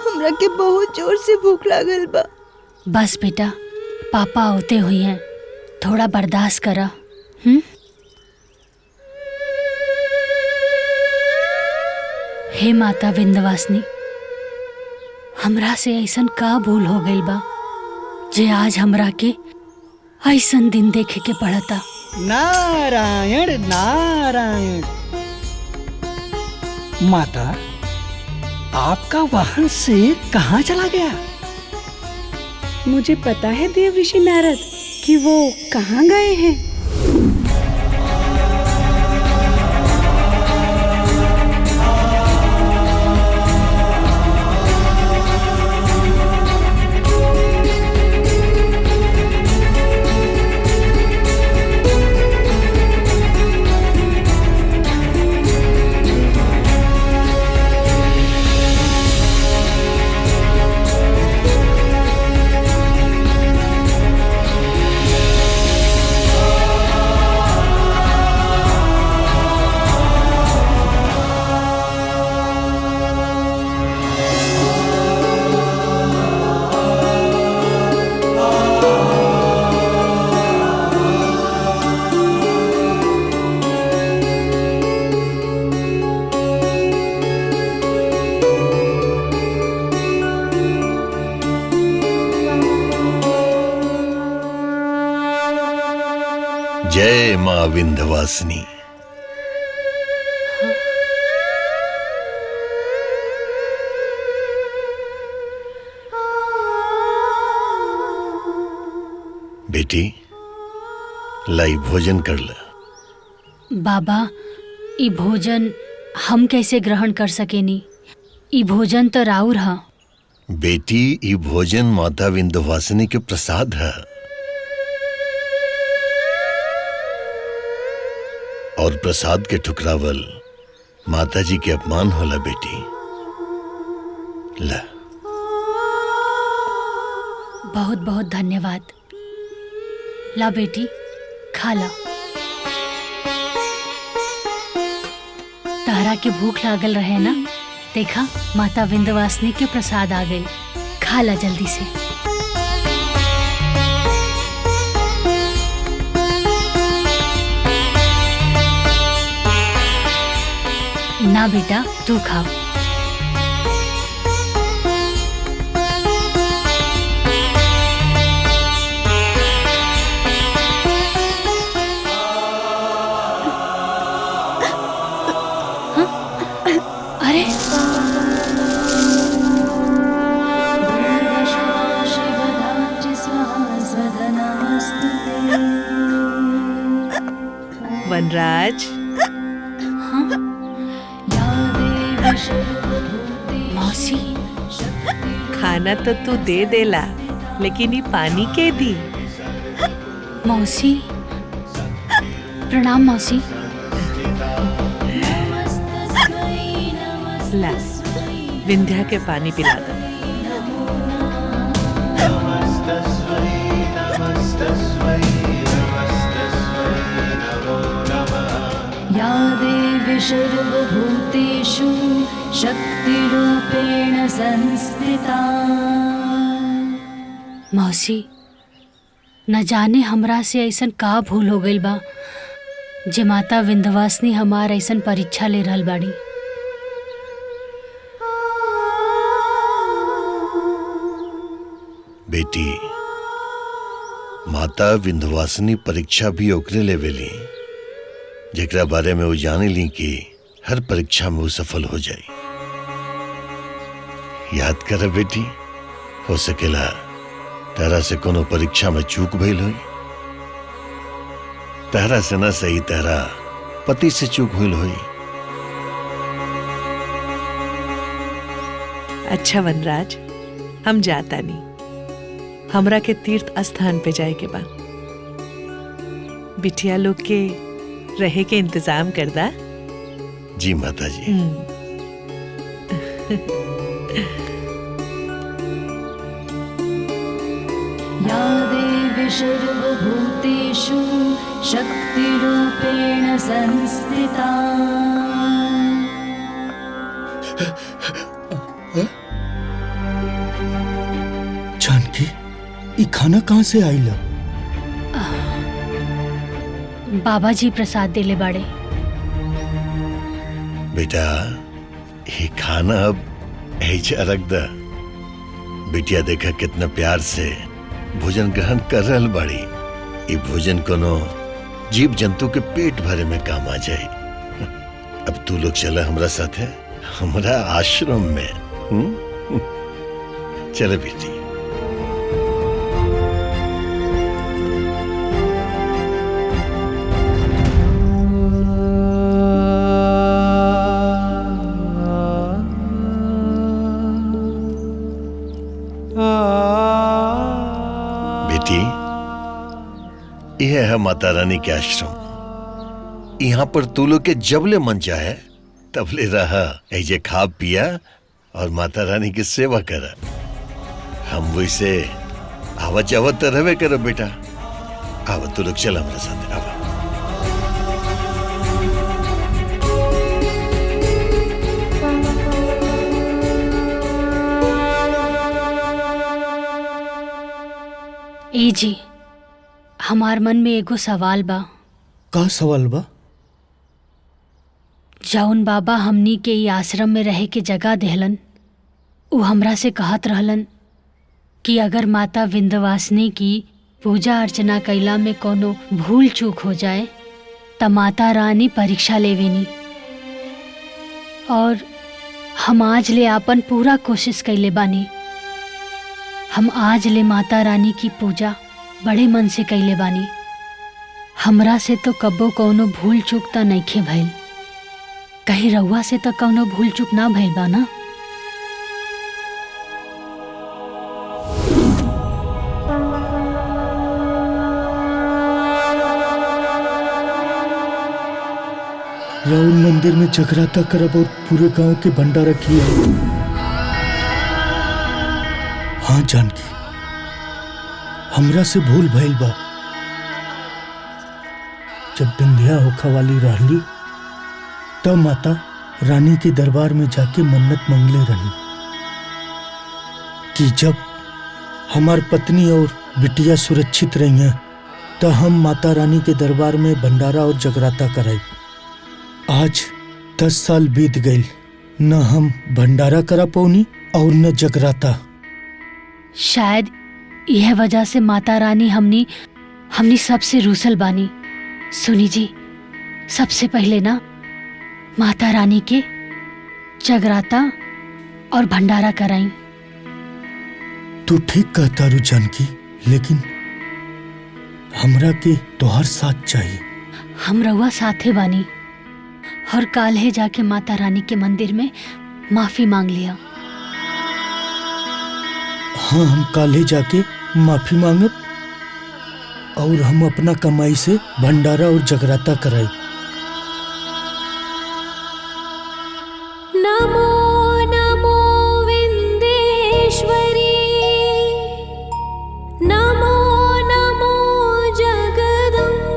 हमरा के बहुत जोर से भूख लागल बा। बस बेटा, पापा आते हुई हैं, थोड़ा बर्दाश्त करा। हे माता विंध्यवासिनी, हमरा से ऐसन का भूल हो गइल बा जे आज हमरा के ऐसन दिन देखे के पड़ता। नारायण नारायण, माता, आपका वाहन शेर कहाँ चला गया? मुझे पता है देव ऋषि नारद कि वो कहाँ गए हैं। जय माँ विंध्यवासिनी। बेटी लाई भोजन कर ले। बाबा ई भोजन हम कैसे ग्रहण कर सकेनी? ई भोजन तो राउर हा। बेटी ई भोजन माता विंध्यवासिनी के प्रसाद है और प्रसाद के ठुकरावल माता जी के अपमान होला बेटी। ला। बहुत बहुत धन्यवाद। ला बेटी खा ला। तारा के भूख लागल रहे ना, देखा माता विंध्यवासिनी के प्रसाद आ गई। खा ला जल्दी से। ना बेटा तू खा। अरे वनराज, मौसी खाना तो तू दे देला, लेकिन ये पानी के दी? मौसी प्रणाम मौसी। ला विंध्या के पानी पिला दो। या देवी सर्वभूतेषु शक्तिरूपेण संस्थिता। मौसी न जाने हमरा से ऐसन का भूल हो गई बा जे माता विंध्यवासिनी हमार ऐसन परीक्षा ले रहल बाड़ी। बेटी माता विंध्यवासिनी परीक्षा भी ओकरे लेवेली जेकरा बारे में वो जाने ली कि हर परीक्षा में वो सफल हो जाए। याद कर बेटी, हो सकेला तारा से कोनो परीक्षा में चूक भइल होई। तारा से न सही तारा पति से चूक हुई होई। अच्छा वनराज, हम जाता नहीं, हमरा के तीर्थ स्थान पे जाए के बाद बिटिया लोग के रहे के इंतजाम कर दा। जी माता जी। या देवी सर्वभूतेषु शक्तिरूपेण संस्थिता। जानकी, ये खाना कहाँ से आइला? बाबा जी प्रसाद देले बाड़े। बेटा ये खाना अब ऐसा रख दा। बिटिया देखा कितना प्यार से भोजन ग्रहण कर रहल बाड़ी। ये भोजन कोनो जीव जंतु के पेट भरे में काम आ जाए। अब तू लोग चला हमरा साथे, हमरा आश्रम में। चले बेटी। यह है माता रानी के आश्रम। यहाँ पर तू लोग के जबले मन चाहे तबले रहा, ऐजे खा पिया और माता रानी की सेवा करा। हम वैसे आवत जावत तो रहे करो बेटा। आवत तू लोग चल हमारे साथ। आवा। ए जी, हमार मन में एगो सवाल बा। का सवाल बा? जौन बाबा हमनी के ई आश्रम में रहे के जगह देहलन, उ हमरा से कहत रहलन कि अगर माता विंध्यवासिनी की पूजा अर्चना कैला में कोनो भूल चूक हो जाए त माता रानी परीक्षा लेवेनी। और हम आज ले आपन पूरा कोशिश कैले बानी। हम आज ले माता रानी की पूजा बड़े मन से कैले बानी। हमरा से तो कब्बो कौनो भूल चूक त नइखे भइल। कहीं रउआ से तो कौनो भूल चूक ना भइल बा ना? राउल मंदिर में जगराता करब और पूरे गांव के भंडारा किया। हाँ जानकी, हमरा से भूल भइल बा। जब बिंधिया होखा वाली रहली तब माता रानी के दरबार में जाके मन्नत मांगले रही कि जब हमार पत्नी और बिटिया सुरक्षित रही हैं तो हम माता रानी के दरबार में भंडारा और जगराता कराई। आज 10 साल बीत गई, न हम भंडारा करा पौनी और न जगराता। शायद यह वजह से माता रानी हमनी सबसे रूसल बानी। सुनी जी, सबसे पहले ना माता रानी के जगराता और भंडारा कराई। तू ठीक कहता रू जानकी, लेकिन हमरा के तोहर साथ चाहिए। हम रउआ साथे बानी और काल्हे जाके माता रानी के मंदिर में माफी मांग लिया। हाँ, हम काल्हे जाके माफी मांगब और हम अपना कमाई से भंडारा और जगराता कराई। नमो नमो विंदेश्वरी, नमो नमो जगदम्ब।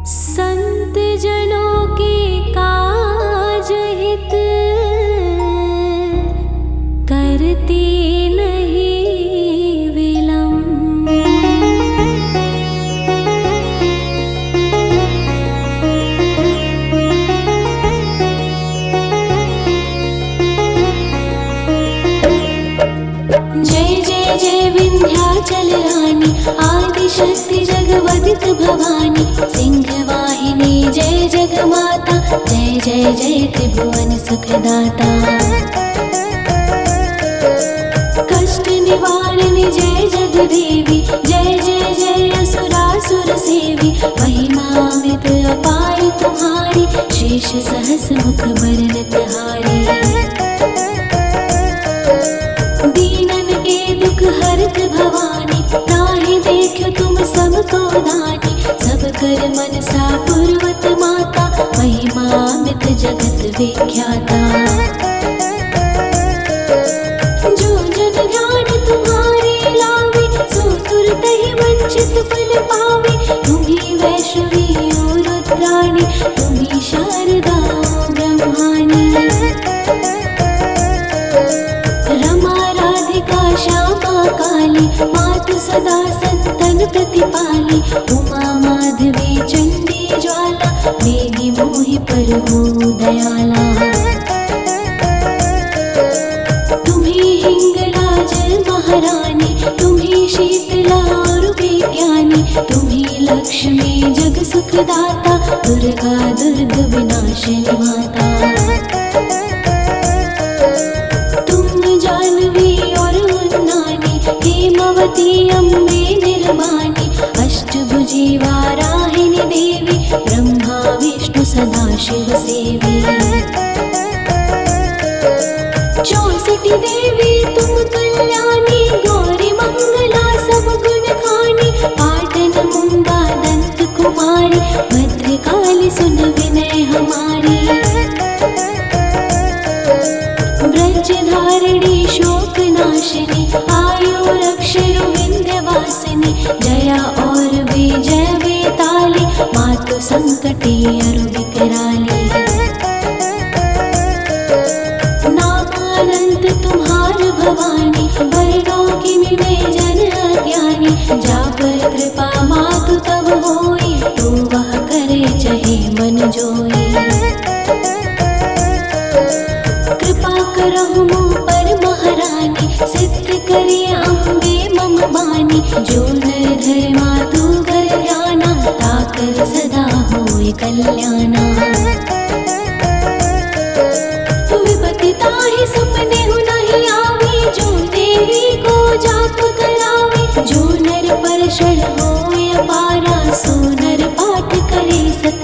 संत जनों के काज हित करती नहीं विलम्ब। जय जय जय विंध्याचल रानी, आदि शक्ति जगवदित भवानी। सिंह वाहिनी जय जगमाता, जय जय जय त्रिभुवन सुखदाता। कष्ट निवारिणी जय जगदेवी, जय जय जय असुरासुर सेवी। महिमामित अपार तुम्हारी, शेष सहस मुख बरनत हारी। दीनन के दुख हरत भवानी, ताहि देखो तुम सबको दानी। सब कर मनसा पूर्वत माता, महिमामित जगत विख्याता। जो जन ध्यान तुम्हारे लावे, सो तुरत ही वंचित फल पावे। तुम्ही वैष्णवी और रुद्राणी, तुम्ही शारदा ब्रह्माणी। रमा राधिका श्यामा काली, मातु सदा संतन प्रतिपाली। उमा माधवी चंडी ज्वाला, मेघी मोहि पर हो दयाला। तुम्ही हिंगलाज महारानी, तुम्ही शीतला और विज्ञानी। तुम्ही लक्ष्मी जग सुखदाता, दुर्गा दुर्ग विनाशिनी माता। जानवी और उन्नानी, हेमवती अम्बे निर्मानी। अष्टभुजी वाराहिनी देवी, ब्रह्मा विष्णु सदा शिव सेवी। 64 देवी तुम कल्याणी, गौरी मंगला सब गुण खानी। पाटन मुंडा दंत कुमारी, भद्रकाली सुन विनय हमारी। ब्रज धारिणी शोक नाशिनी, आयु रक्षरु विंध्यवासिनी। जया और विजय बेताली, मातु संकटी अरु विकराली। नाम अनंत तुम्हार भवानी, बरडों की में जन अज्ञानी। जा पर कृपा मातु तब होई, तू वह करे चहे मन जोई। कृपा करहु मुँह पर महारानी, सिद्ध करिए अम्बे मम बानी। कल्याणा विपत्ति ताहि सपने हु नहीं आवे जो देवी को जाप करावे जो नर पर शरण होए अपारा सो नर पाठ करे 7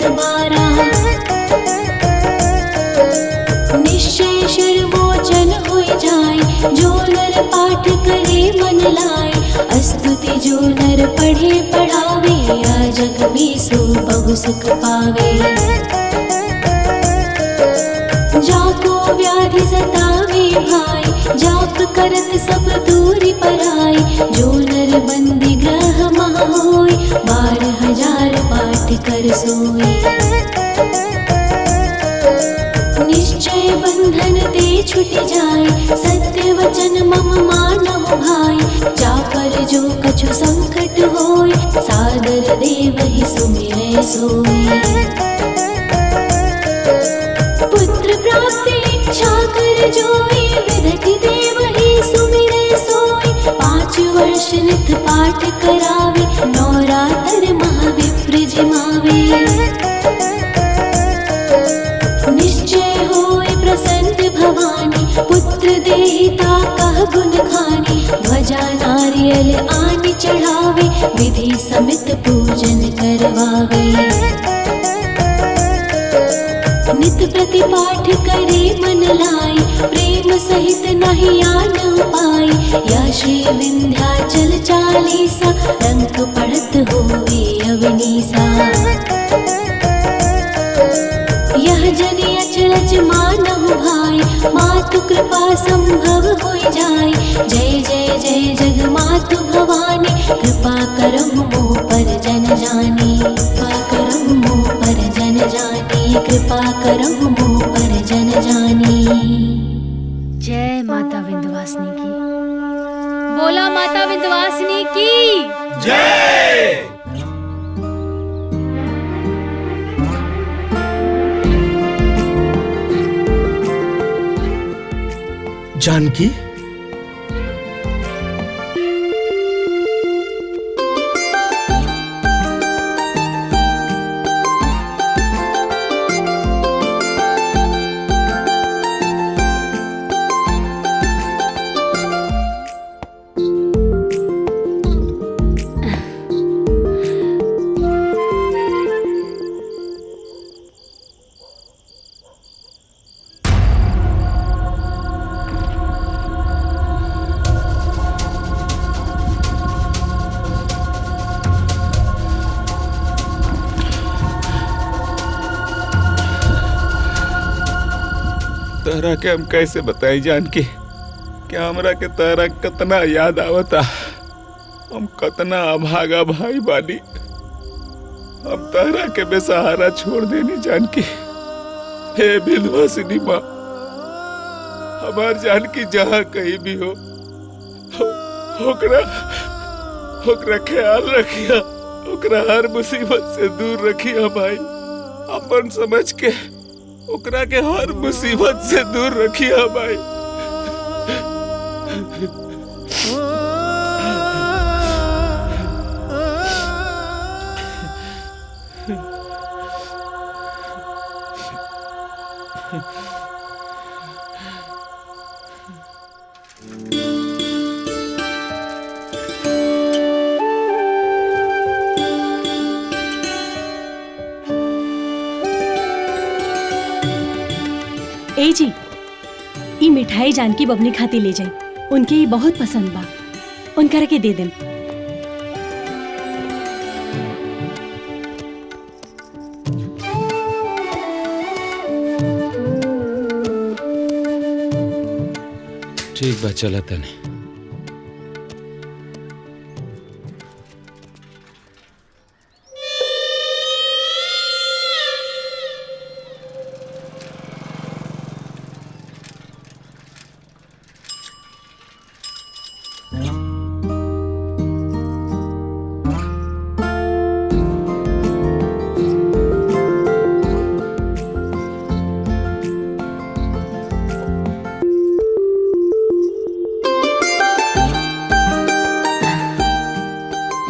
निश्चय शर मोचन हो जाए जो नर पाठ करे मन लाए स्तुति जो नर पढ़े पढ़ावे या जग में सो बहु सुख पावे जाको व्याधि सतावे भाई जाप करत सब दूरी पराई जो नर बंदी ग्रह मह होए 12,000 पाठ कर सोए निश्चय बंधन ते छुट जाए सत्य वचन मम मानहु भाई जा पर जो कछु संकट होए सादर देव ही सुमिरै सोए पुत्र प्राप्ति इच्छा कर जोए विधति देव ही सुमिरै सोए 5 वर्ष नित पाठ करावे नवरात्र महाविप्र जिमावे निश्चय होए प्रसन्न भवानी पुत्र देहिता कह गुण खानी ध्वजा नारियल आनि चढ़ावे विधि समित पूजन करवावे नित प्रति पाठ करे मन लाए प्रेम सहित नहीं आन पाए या श्री विंध्याचल चालीसा रंग पढ़त होवे अवनीसा यह जनि अचरज मानहु भाई मातु कृपा संभव हो जाए जय जय जय जग मातु भवानी कृपा करहु मोह पर जन जानी कृपा करहु मोह पर जन जानी कृपा करहु मोह पर जन जानी। जय माता विंध्यवासिनी की। बोला माता विंध्यवासिनी की जय। जानकी तारा के हम कैसे बताई जानकी क्या हमरा के तारा कितना याद आवता हम कितना अभागा भाई बानी हम तारा के बेसहारा छोड़ देनी जानकी हे विंध्यवासिनी माँ हमार जानकी जहाँ कहीं भी हो ओकरा ख्याल रखिया ओकरा हर मुसीबत से दूर रखिया भाई अपन समझ के ओकरा के हर मुसीबत से दूर रखिया भाई। ए जी ई मिठाई जानकी बबनी खाती ले जाए उनके ही बहुत पसंद बा उनकर के दे देम। ठीक बा चला तने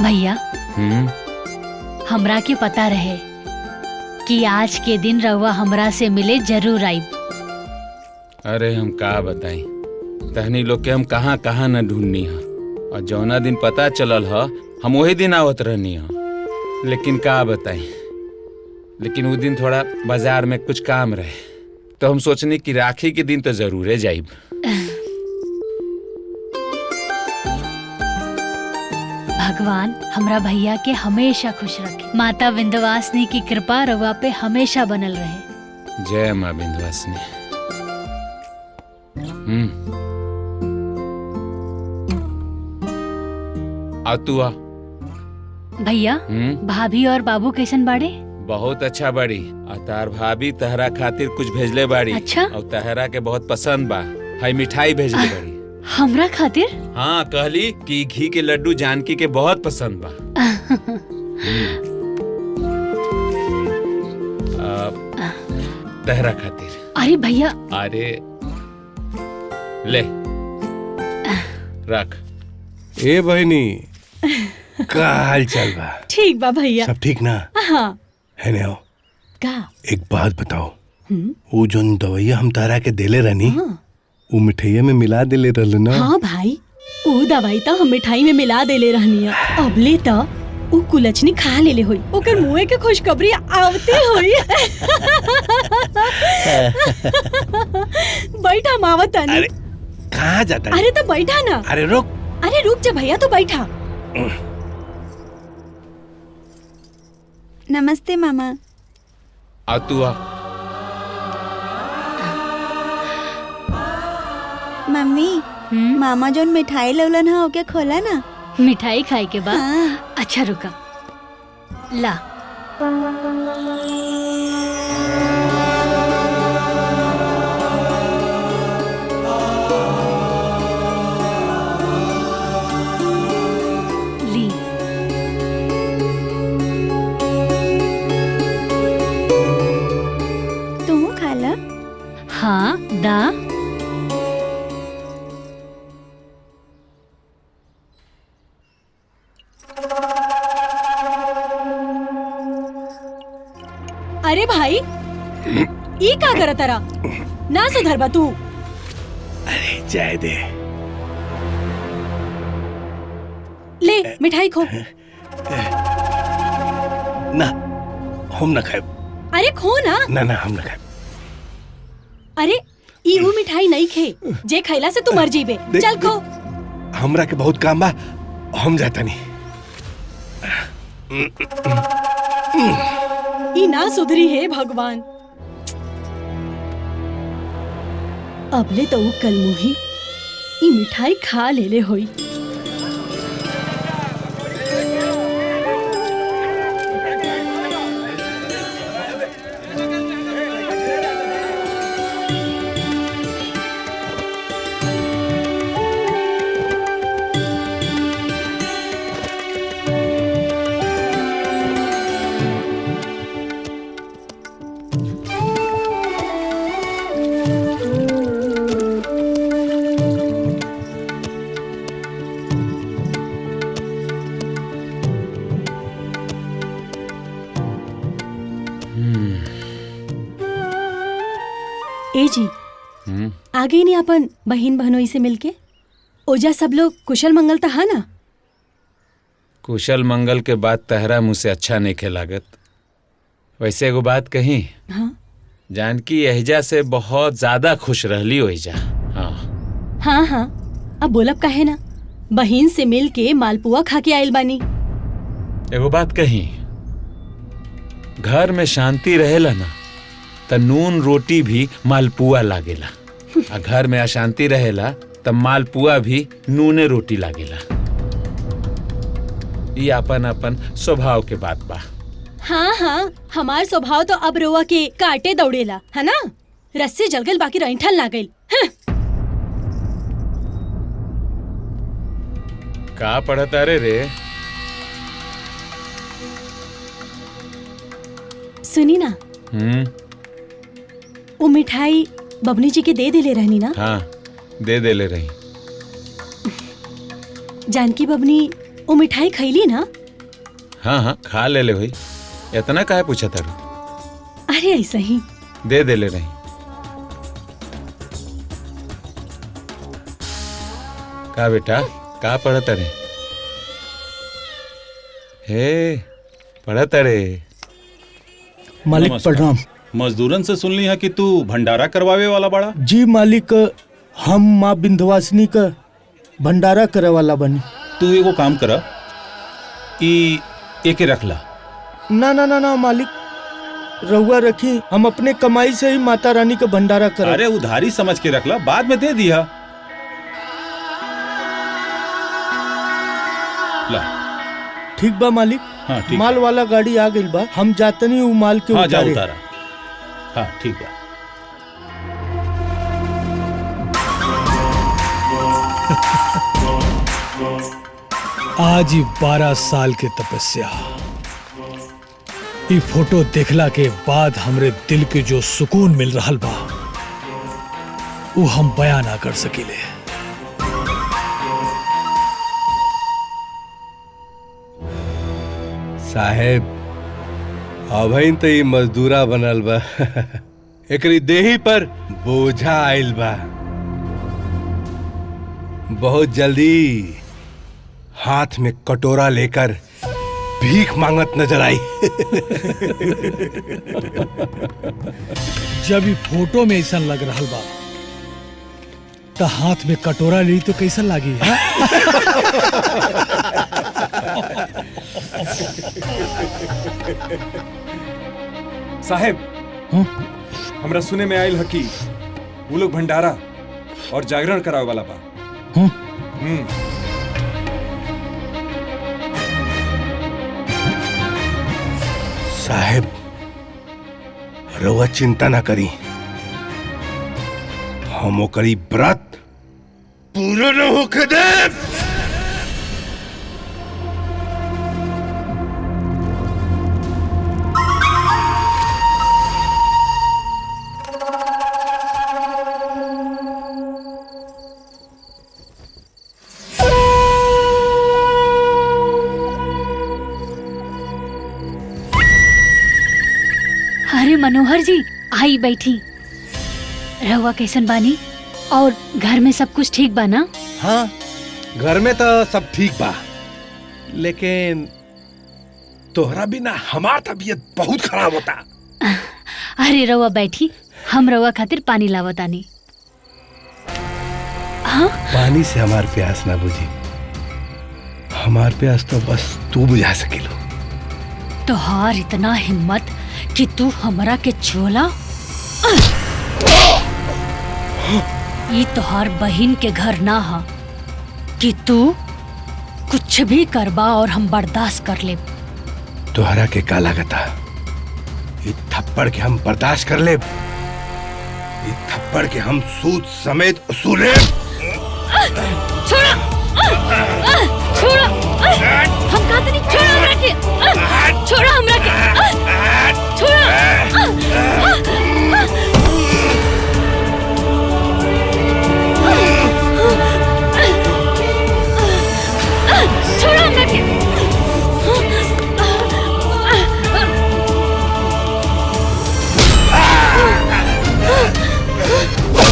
भैया हमरा के पता रहे कि आज के दिन रउआ हमरा से मिले जरूर आई। अरे हम का बताई, तहनी लोग के हम कहाँ कहाँ न ढूंढनी है, और जौना दिन पता चलल ह हम वही दिन आवत रहनी है। लेकिन का बताई, लेकिन वो दिन थोड़ा बाजार में कुछ काम रहे, तो हम सोचनी कि राखी के दिन तो जरूर जाइब। भगवान हमरा भैया के हमेशा खुश रखे। माता विंध्यवासिनी की कृपा रउआ पे हमेशा बनल रहे। जय माँ विंध्यवासिनी। आ तू आ। भैया भाभी और बाबू कैसन बाड़े? बहुत अच्छा बाड़ी। आ तार भाभी तहरा खातिर कुछ भेजले बाड़ी। अच्छा? और तहरा के बहुत पसंद बा। हाई मिठाई भेजले बाड़ी। हमरा खातिर? हाँ, कहली कि घी के लड्डू जानकी के बहुत पसंद बा। तहरा खातिर। अरे भैया। अरे ले रख। ए बहनी, का हाल चाल बा? ठीक बा भैया। सब ठीक ना? हाँ। है ने हो? का? एक बात बताओ, वो जोन दवाइया हम तारा के देले रहनी, वो मिठाइया में मिला देले रहल ना? हाँ भाई, वो दवाई तो हम मिठाई में मिला देले रहनी है। अबले तो वो कुलचनी खा लेले होई, ओकर मुंह के खुशखबरी आवते होई। बैठा मावत अनी। अरे कहाँ जाता है? अरे तो बैठा ना। अरे रुक। अरे रुक जा भैया, तो बैठा। नमस्ते मामा। आ तू आ। मम्मी, मामा जोन मिठाई लवलन है ओके खोला ना। मिठाई खाए के बाद? हाँ। अच्छा रुका, ला। ली। तू खा ला। हाँ दा। अरे भाई, ई का करत तारा? ना सुधर बा तू। अरे जाए दे। ले मिठाई खो। ना, हम ना खाए। अरे खो ना। ना ना, हम ना खाए। अरे ई वो मिठाई नहीं खे जे खैला से तू मर जीबे। चल खो। हमरा के बहुत काम बा, हम जाता नहीं। ई ना सुधरी है भगवान। अबले तो वो कल मुही ई मिठाई खा लेले होई। ए जी, आ गई नहीं अपन बहन बहनोई से मिलके? ओजा सब लोग कुशल मंगल तो है ना? कुशल मंगल के बाद तहरा मुँह से अच्छा नहीं खे लागत। वैसे एगो बात कही, हाँ? जानकी एहजा से बहुत ज्यादा खुश रहली ओहिजा। हाँ हाँ हाँ, अब बोलब काहे ना, बहन से मिल के मालपुआ खा के आयल बानी। एगो बात कही, घर में शांति रहेला ना त नून रोटी भी मालपुआ लागेला, आ घर में अशांति रहेला त मालपुआ भी नूने रोटी लागेला। ये अपन अपन स्वभाव के बात बा। हाँ हाँ, हमार स्वभाव तो अब रोआ के काटे दौड़ेला, है ना? रस्से जल गल बाकी रैंठल ना गइल। का पढ़ता रे? सुनी ना, वो मिठाई बबनी जी के दे देले रहनी ना? हाँ, दे देले रही। जानकी बबनी वो मिठाई खैली ना? हाँ हाँ, खा ले हुई। इतना काहे पूछा तारू? अरे ऐसा ही दे दे ले रही। का बेटा का पढ़त रे? हे पढ़त रे? मालिक नमस्कार। प्रणाम। मजदूरन से सुन ली है कि तू भंडारा करवावे वाला बड़ा। जी मालिक, हम माँ विंध्यवासिनी का भंडारा करे वाला बनी। तू एगो काम करा, ई एके रख ला। ना ना ना ना मालिक, रहुआ रखी, हम अपने कमाई से ही माता रानी का भंडारा करें। अरे उधारी समझ के रख ला, बाद में दे दिया। ला। ठीक बा मालिक। हाँ ठीक। माल वाला गाड़ी आ गई बा, हम जातनी उ माल के हाँ जा उतारे। उतारा। हाँ ठीक बा। आज ही 12 साल के तपस्या, ये फोटो देखला के बाद हमरे दिल के जो सुकून मिल रहा बा वो हम बयां ना कर सकीले। साहेब अभइन तो ये मजदूरा बनल बा एकरी देही पर बोझा आइल बा। बहुत जल्दी हाथ में कटोरा लेकर भीख मांगत नजर आई। जब ये फोटो में ऐसा लग रहा बा तो हाथ में कटोरा ली तो कैसा लागी? साहेब हमरा सुने में आयल हकी वो लोग भंडारा और जागरण करावे वाला बा। साहेब रउआ चिंता ना करी, हम ओकरी व्रत पूरा न होके देव। अरे मनोहर जी आई बैठी। रहुआ कैसन बानी और घर में सब कुछ ठीक बा ना? हाँ घर में तो सब ठीक बा, लेकिन तोहरा बिना हमार तबीयत बहुत खराब होता। अरे रहुआ बैठी, हम रहुआ खातिर पानी लावतानी। हाँ पानी से हमार प्यास ना बुझी, हमार प्यास तो बस तू बुझा सकेलो। तोहार इतना हिम्मत कि तू हमरा के छोला? ये तोहार बहिन के घर ना हा कि तू कुछ भी करबा और हम बर्दाश्त कर ले। तोहरा के का लागता ये थप्पड़ के हम बर्दाश्त कर ले? ये थप्पड़ के हम सूद समेत उसूले। छोड़ा छोड़ा, हम कहते नहीं, छोड़ा हमरा के, छोड़ा हमरा के, छोड़ा हमरा के।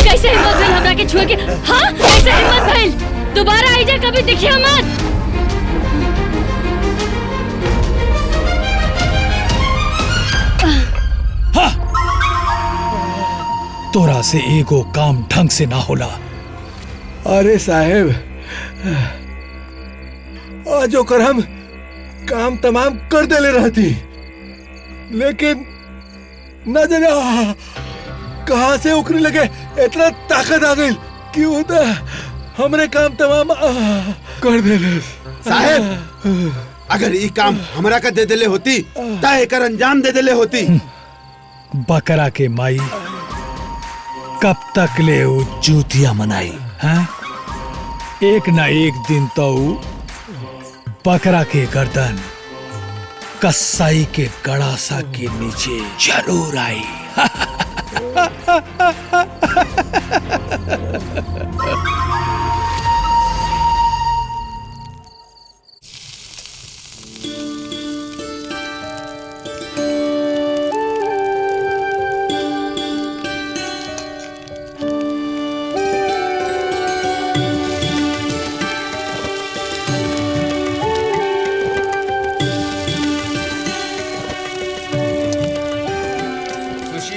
कैसे हिम्मत भइल हमरा के छुए के? हाँ कैसे हिम्मत भइल? दोबारा आई जा, कभी दिखिया मत। तोरा से एगो काम ढंग से ना होला। अरे साहेब आज ओकर हम काम तमाम कर देले रहती, लेकिन न जाने कहां से ओकरे लगे इतना ताकत आ गई कि वो तो हमरे काम तमाम कर देले। साहेब अगर ये काम हमरा का दे देले होती ता एकर अंजाम दे देले होती। बकरा के माई कब तक ले वो जूतिया मनाई? हाँ? एक ना एक दिन तो बकरा के गर्दन कसाई के गड़ासा के नीचे जरूर आई।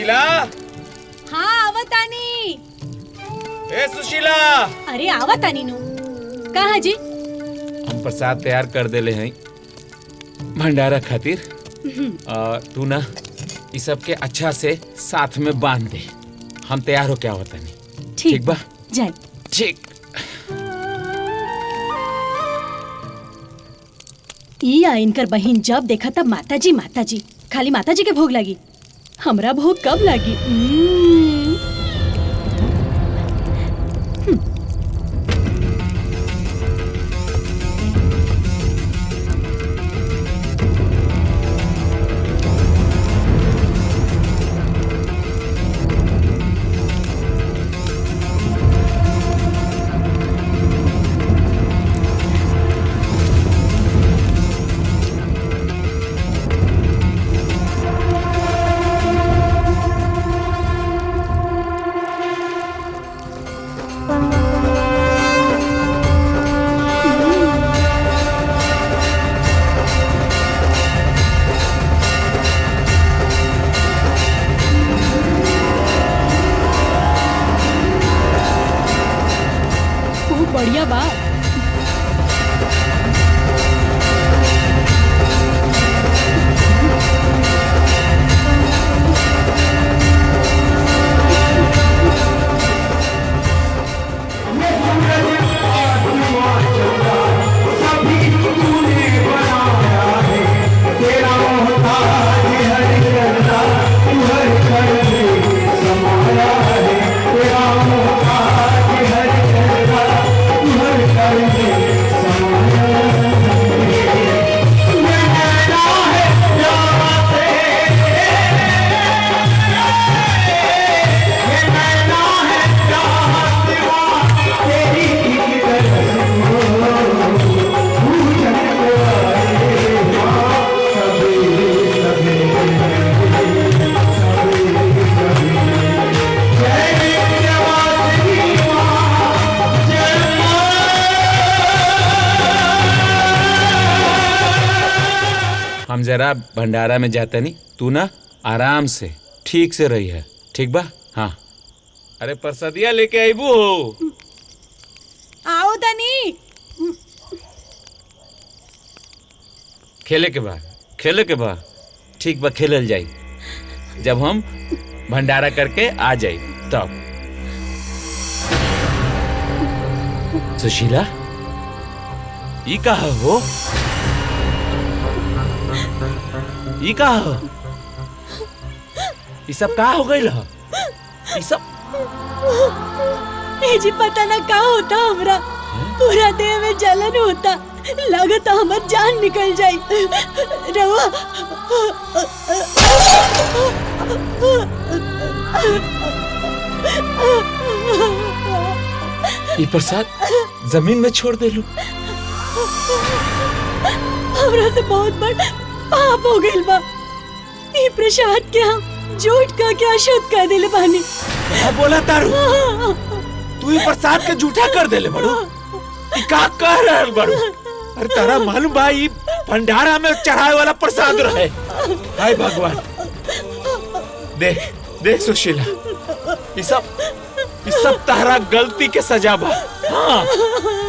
सुशीला। हाँ आवतानी। ए सुशीला। अरे आवतानी नु। कहाँ जी? हम प्रसाद तैयार कर देले हैं भंडारा खातिर। तू ना इस सब के अच्छा से साथ में बांध दे। हम तैयार हो क्या होता नहीं। ठीक बा? जाए। ठीक। ई आ इनकर बहिन जब देखा तब माताजी खाली माताजी के भोग लगी। हमरा भोग कब लगी? बढ़िया बात। हम जरा भंडारा में जाता नहीं। तू ना आराम से ठीक से रही है। ठीक बा? हाँ। अरे प्रसादिया लेके आईबू हो। आओ तनी। खेले के बा ठीक बा, खेलल जाई जब हम भंडारा करके आ जाई तब। सुशीला ई कहा हो? ई कहा हो? ई सब का हो गइल ह? ई सब ए जी पता ना का होता हमरा। पूरा देह में जलन होता। लगता हमर जान निकल जाई। रवा ई प्रसाद जमीन में छोड़ दे लू। हमरा से बहुत बड़ पाप हो गइल बा। ई प्रसाद के हम झूठ का क्या अशुद्ध कर देले बानी। क्या बोला तारू? तू ई प्रसाद के झूठा कर देले बड़ू। ई का कह रहल बड़ू? अरे तारा मालूम बा ई भंडारा में चढ़ाए वाला प्रसाद रहे। हाय भगवान। देख सुशीला, ई सब तारा गलती के सजा बा। हाँ,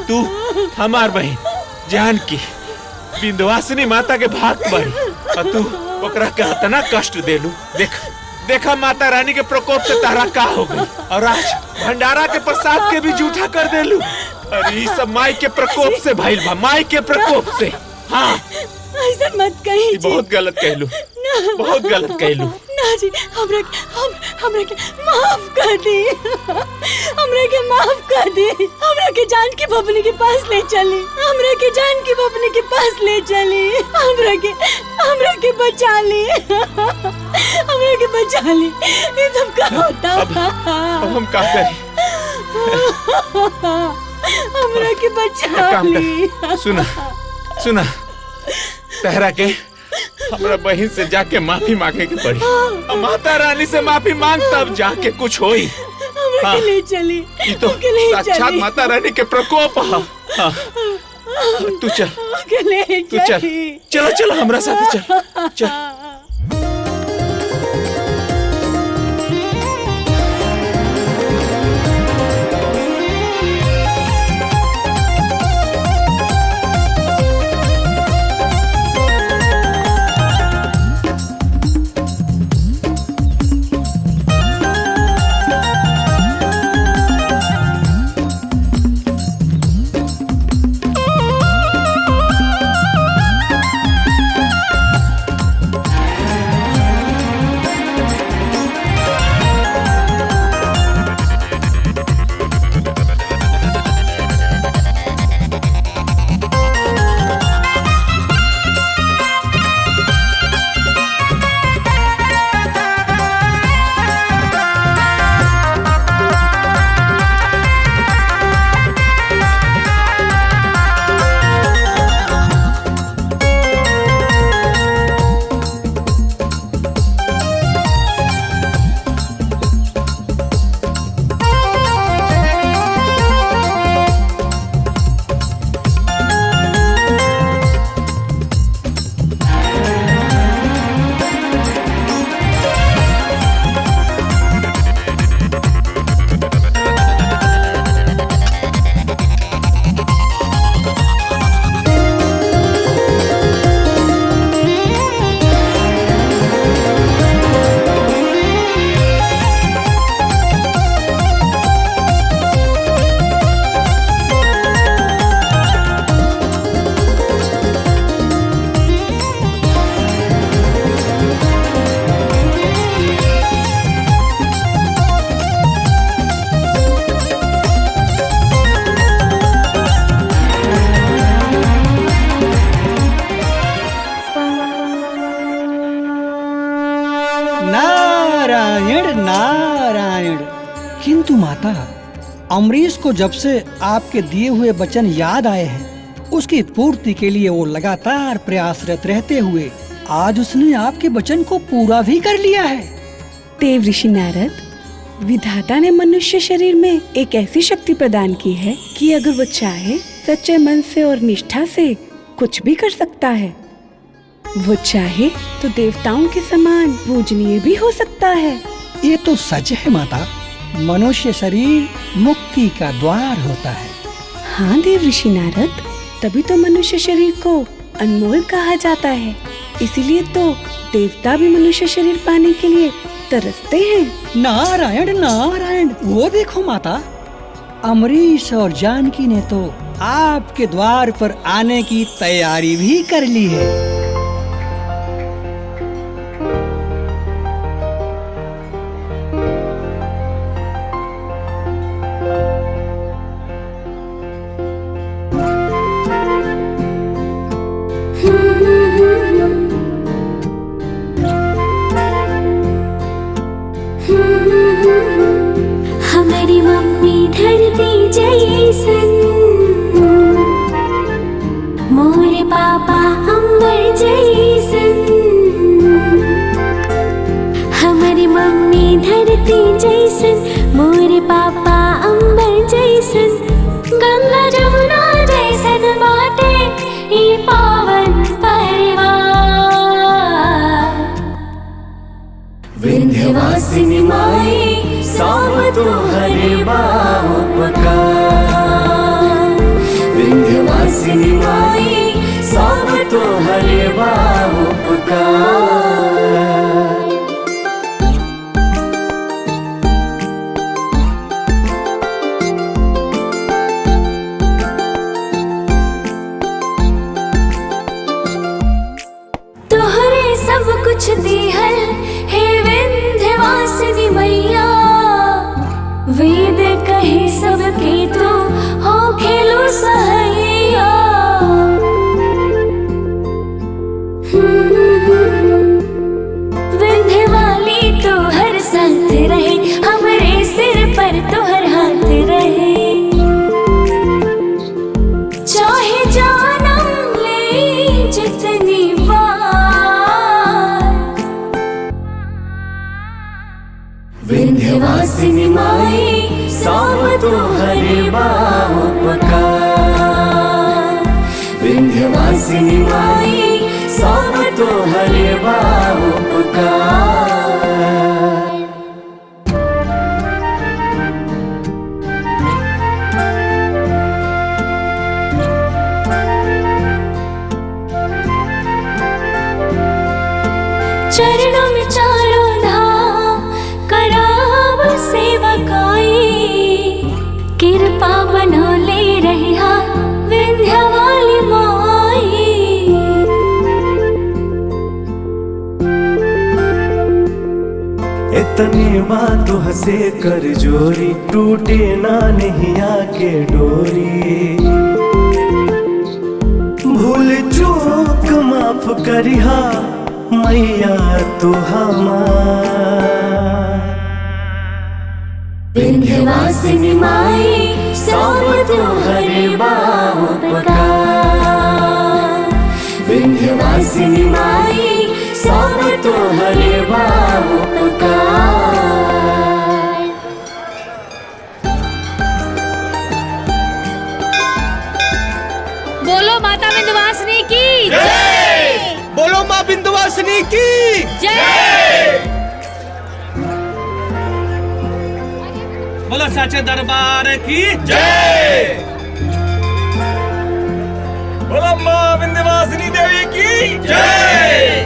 तू हमार बहन जानकी विंध्यवासिनी माता के भाग बड़ी और तू ओकरा के इतना कष्ट देलू। देखा माता रानी के प्रकोप से तारा का हो गई और आज भंडारा के प्रसाद के भी झूठा कर देलू। अरे ये सब माई के प्रकोप से भइल बा, माई के प्रकोप से। हाँ ऐसा मत कही जी। बहुत गलत कहलू, बहुत गलत कहलू। ना जी, हमरा के माफ कर दी। हमरा के माफ कर दी। हमरा के जानकी बबनी के पास ले चली। हमरा के जानकी बबनी के पास ले चली। हमरा के बचा ली। हमरा के बचा ली। ये सब क्या होता? अब हम क्या करें? हमरा के बचा ली। सुना तहरा के हमरा बहन से जाके माफी मांगे के पड़ी। माता रानी से माफी मांग तब जाके कुछ होई। हमरा के ले चली। ये तो साक्षात माता रानी के प्रकोप है। हाँ। तू चल हमरा साथ चल। नारायण नारायण। किंतु माता, अमरीश को जब से आपके दिए हुए वचन याद आए हैं, उसकी पूर्ति के लिए वो लगातार प्रयासरत रहते हुए आज उसने आपके वचन को पूरा भी कर लिया है। देव ऋषि नारद, विधाता ने मनुष्य शरीर में एक ऐसी शक्ति प्रदान की है कि अगर वो चाहे सच्चे मन से और निष्ठा से कुछ भी कर सकता है। वो चाहे तो देवताओं के समान पूजनीय भी हो सकता है। ये तो सच है माता, मनुष्य शरीर मुक्ति का द्वार होता है। हाँ देव ऋषि नारद, तभी तो मनुष्य शरीर को अनमोल कहा जाता है। इसीलिए तो देवता भी मनुष्य शरीर पाने के लिए तरसते हैं। नारायण नारायण। वो देखो माता, अमरीश और जानकी ने तो आपके द्वार पर आने की तैयारी भी कर ली है। हमारी मम्मी धरती जैसन, मोरे पापा अंबर जैसन। हमारी मम्मी धरती जैसन, मोरे पापा अंबर जैसन। गंगा जमुना जैसन बाटे ये पावन परिवार। विंध्यवासिनी माई सब तोहरे उपकार। विंध्यवासिनी माई सब तोहरे उपकार। तोहरे सब कुछ दिहल हे विंध्यवासिनी मैया। वेद कहे सबके तो हो खेलो सहैया। विंध्यवाली तो हर साथ रहे, हमरे सिर पर तो हर हाथ रहे। चाहे जानम ले जितनी बार। विंध्यवासिनी माई सब तोहरे उपकार। विंध्यवासिनी माई सब तोहरे उपकार। चरणों में चारों धाम कराव सेवकाई। कृपा बनौले रहिहा विंध्यवाली माई। इतनी बातों से कर जोरी, टूटे ना नैया के डोरी। भूल चूक माफ करिहा मैया तू हमार। विंध्यवासिनी माई सब तोहरे उपकार। विंध्यवासिनी माई सब तोहरे उपकार। बोलो माता विंध्यवासिनी की जय। बोलो माँ विंध्यवासिनी की जय। बोलो साचे दरबार की जय। बोलो माँ विंध्यवासिनी देवी की जय।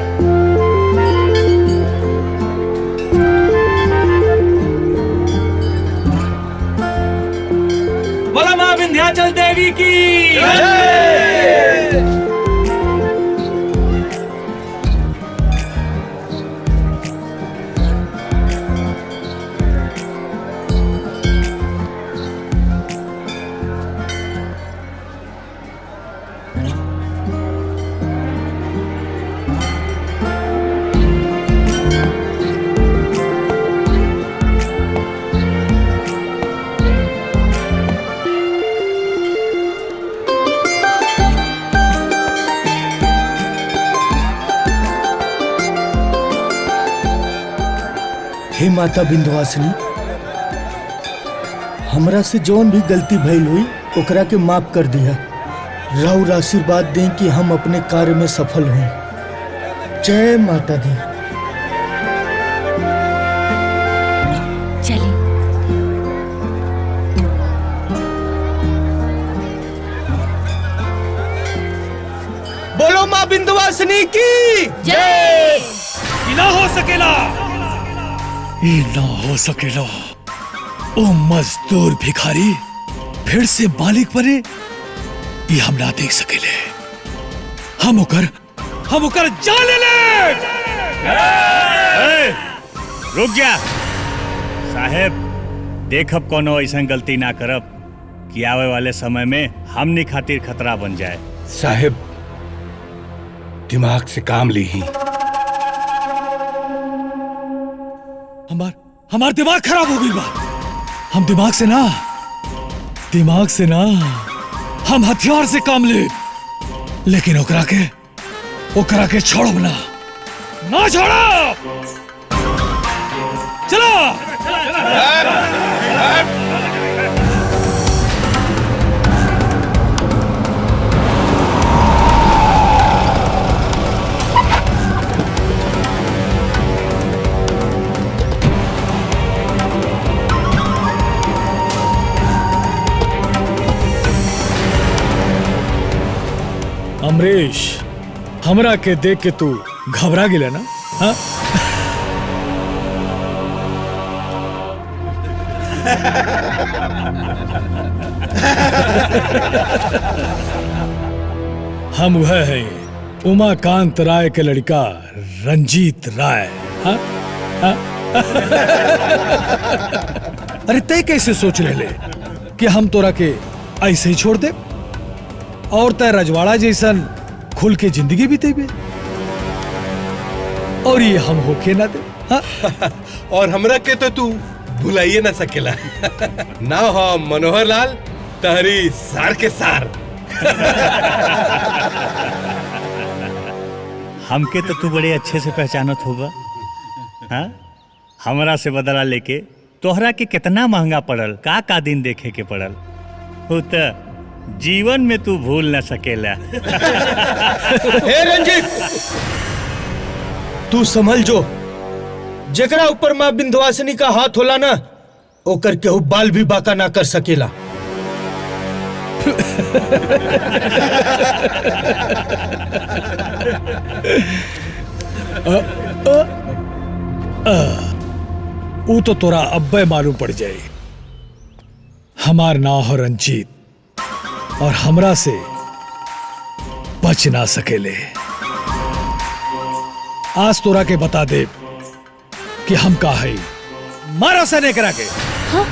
बोलो माँ विंध्याचल देवी की जय। हे माता विंध्यवासिनी, हमरा से जौन भी गलती भइल हुई ओकरा के माफ कर दिया। राउर आशीर्वाद दें कि हम अपने कार्य में सफल हों। जय माता दी। चलिए। बोलो माँ विंध्यवासिनी की जय। ना हो सकेला, ये ना हो सकेला। ओ मजदूर भिखारी फिर से मालिक बने, ये हम ना देख सकेले। हम ओकर जान ले ले। रुक जा साहेब, देखब कोनो ऐसा गलती ना करब कि आवे वाले समय में हमनी खातिर खतरा बन जाए। साहेब दिमाग से काम ली ही। हमार दिमाग खराब हो गई बा। हम दिमाग से ना हम हथियार से काम ले, लेकिन ओकरा के छोड़ो ना छोड़ो। चलो। अमरीश, हमरा के देख के तू घबरा गिला ना? हाँ? हम वह है उमाकांत राय के लड़का रंजीत राय। हाँ? हाँ? अरे तय कैसे सोच ले कि हम तोरा के ऐसे ही छोड़ दे और तय रजवाड़ा जैसन खुल के जिंदगी बीतेबे, और ये हम होके ना दे। हाँ? और हमरा के तो तू भुलाइए ना सकेला। ना हो मनोहर लाल तहरी सार के सार। हमके तो तू बड़े अच्छे से पहचानत होगा। हाँ? हमरा से बदला लेके तोहरा के कितना महंगा पड़ल, का दिन देखे के पड़ल, हो त जीवन में तू भूल न सकेला। हे रंजीत, तू संभल जो। जेकरा ऊपर माँ विंध्यवासिनी का हाथ होला ना, ओकर केहू बाल भी बाका ना कर सकेला। वो तो तोरा अब्बे मालूम पड़ जाए। हमार नाम हो रंजीत, और हमरा से बच ना सकेले। आज तोरा के बता दे कि हम का है। मारा सने करा के। हाँ?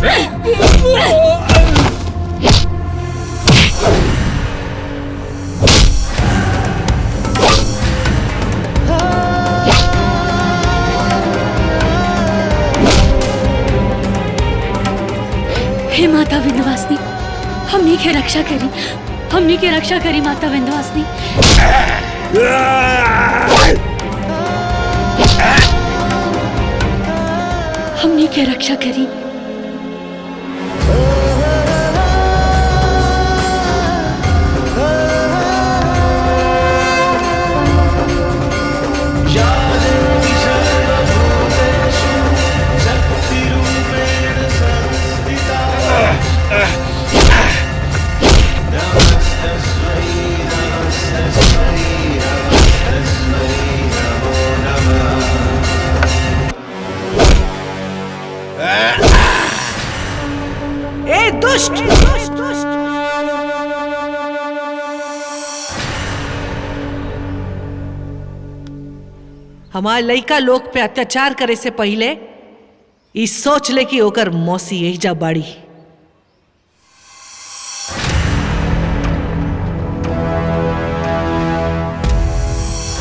हे माता विंध्यवासिनी, हमनी के रक्षा करी, हमनी के रक्षा करी माता विंध्यवासिनी। हमनी के रक्षा करी। ए दुष्ट! हमार लइका लोग पे अत्याचार करे से पहले ई सोच ले कि ओकर मौसी यही जा बाड़ी।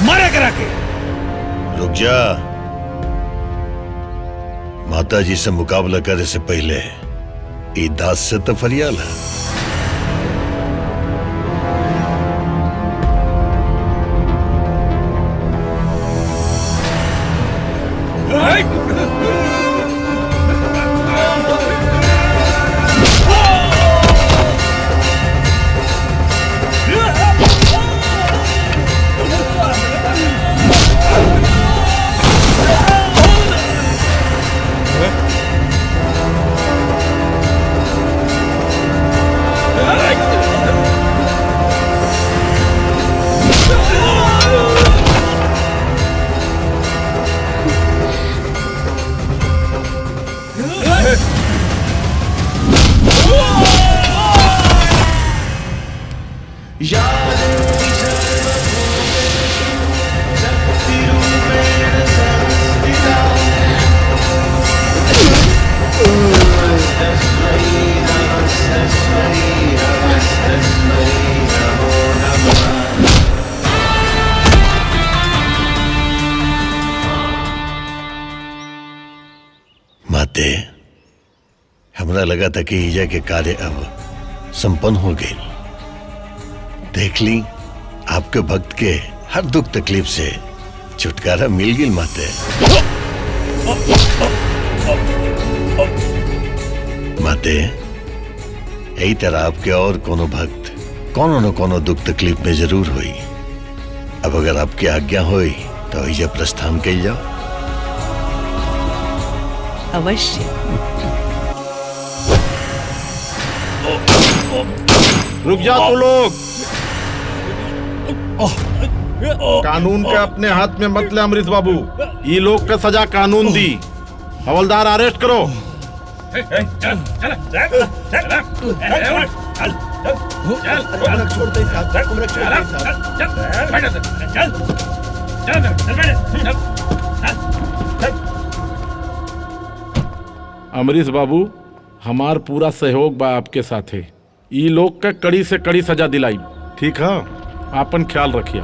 मारे करा के। रुक जा। माता जी से मुकाबला करे से पहले ई दास से तो फरियाल है। माते, हमरा लगा था कि ईजा के कार्य अब संपन्न हो गए। देख ली, आपके भक्त के हर दुख तकलीफ से छुटकारा मिल गई माते। माते, यही तरह आपके और कोनो भक्त कोनो न कोनो दुख तकलीफ में जरूर हुई। अब अगर आपकी आज्ञा हुई तो ईजा प्रस्थान कल जाओ। अवश्य। रुक जा तू लोग। कानून के अपने हाथ में मत ले अमरीश बाबू। ये लोग के सजा कानून दी। हवलदार अरेस्ट करो। अमरीश बाबू, हमार पूरा सहयोग बा आपके साथे। ई लोग के कड़ी से कड़ी सजा दिलाई। ठीक है, आपन ख्याल रखिए।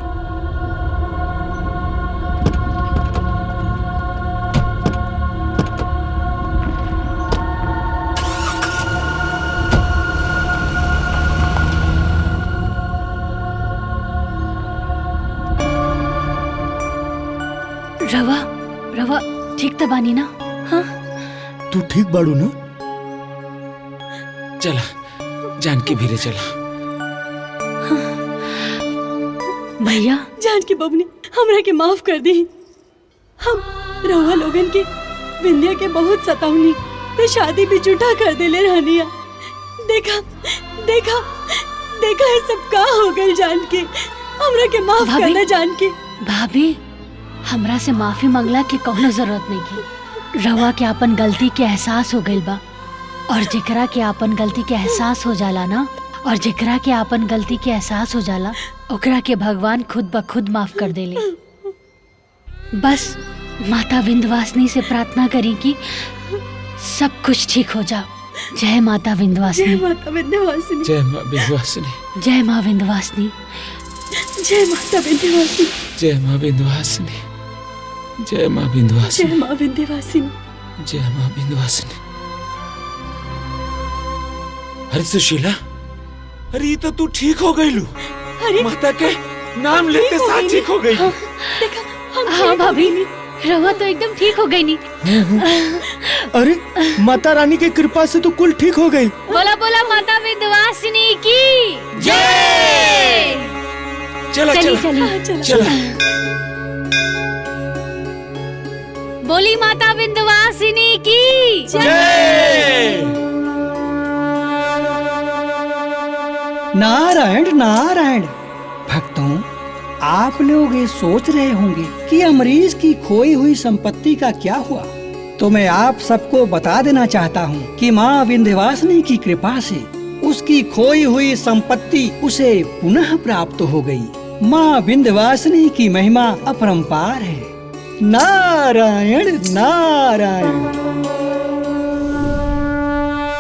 रवा रवा ठीक तो बानी ना? हाँ, तू ठीक बाड़ू ना? चला, जानकी भीरे चला। भैया, जानकी बबनी हमरा के माफ कर दी। हम रवा लोगन के विंध्या के बहुत सतावनी तो शादी भी झूठा कर देले रहनिया। देखा देखा देखा ये सब का हो गई। जानकी, हमरा के माफ कर दे। जानकी भाभी, हमरा से माफी मांगला के कोनो जरूरत नहीं की। रवा के अपन गलती के एहसास हो गइल बा, और जेकरा के अपन गलती के एहसास हो जाला ना, और जेकरा के अपन गलती के एहसास हो जाला, ओकरा के भगवान खुद ब खुद माफ कर देले। बस माता विंध्यवासिनी से प्रार्थना करी कि सब कुछ ठीक हो जाओ। जय माता विंध्यवासिनी। जय माता विंध्यवासिनी। जय माँ विंध्यवासिनी। जय माँ विंध्यवासिनी। जय माता विंध्यवासिनी। जय माँ विंध्यवासिनी। जय माँ विंध्यवासिनी। जय माँ विंध्यवासिनी। जय माँ विंध्यवासिनी। अरे सुशीला, अरे ये तो तू ठीक हो गई लू। अरे माता के नाम लेते साथ ठीक हो गई। हाँ भाभी, रवा तो एकदम ठीक हो गई नी। अरे माता रानी की कृपा से तो कुल ठीक हो गई। बोला बोला माता विंध्यवासिनी की जय। चला चली चला चली चला। बोली माता विंध्यवासिनी की जय। नारायण नारायण। भक्तों, आप लोग ये सोच रहे होंगे कि अमरीश की खोई हुई संपत्ति का क्या हुआ, तो मैं आप सबको बता देना चाहता हूँ कि माँ विंध्यवासिनी की कृपा से उसकी खोई हुई संपत्ति उसे पुनः प्राप्त हो गई। माँ विंध्यवासिनी की महिमा अपरंपार है। नारायण नारायण।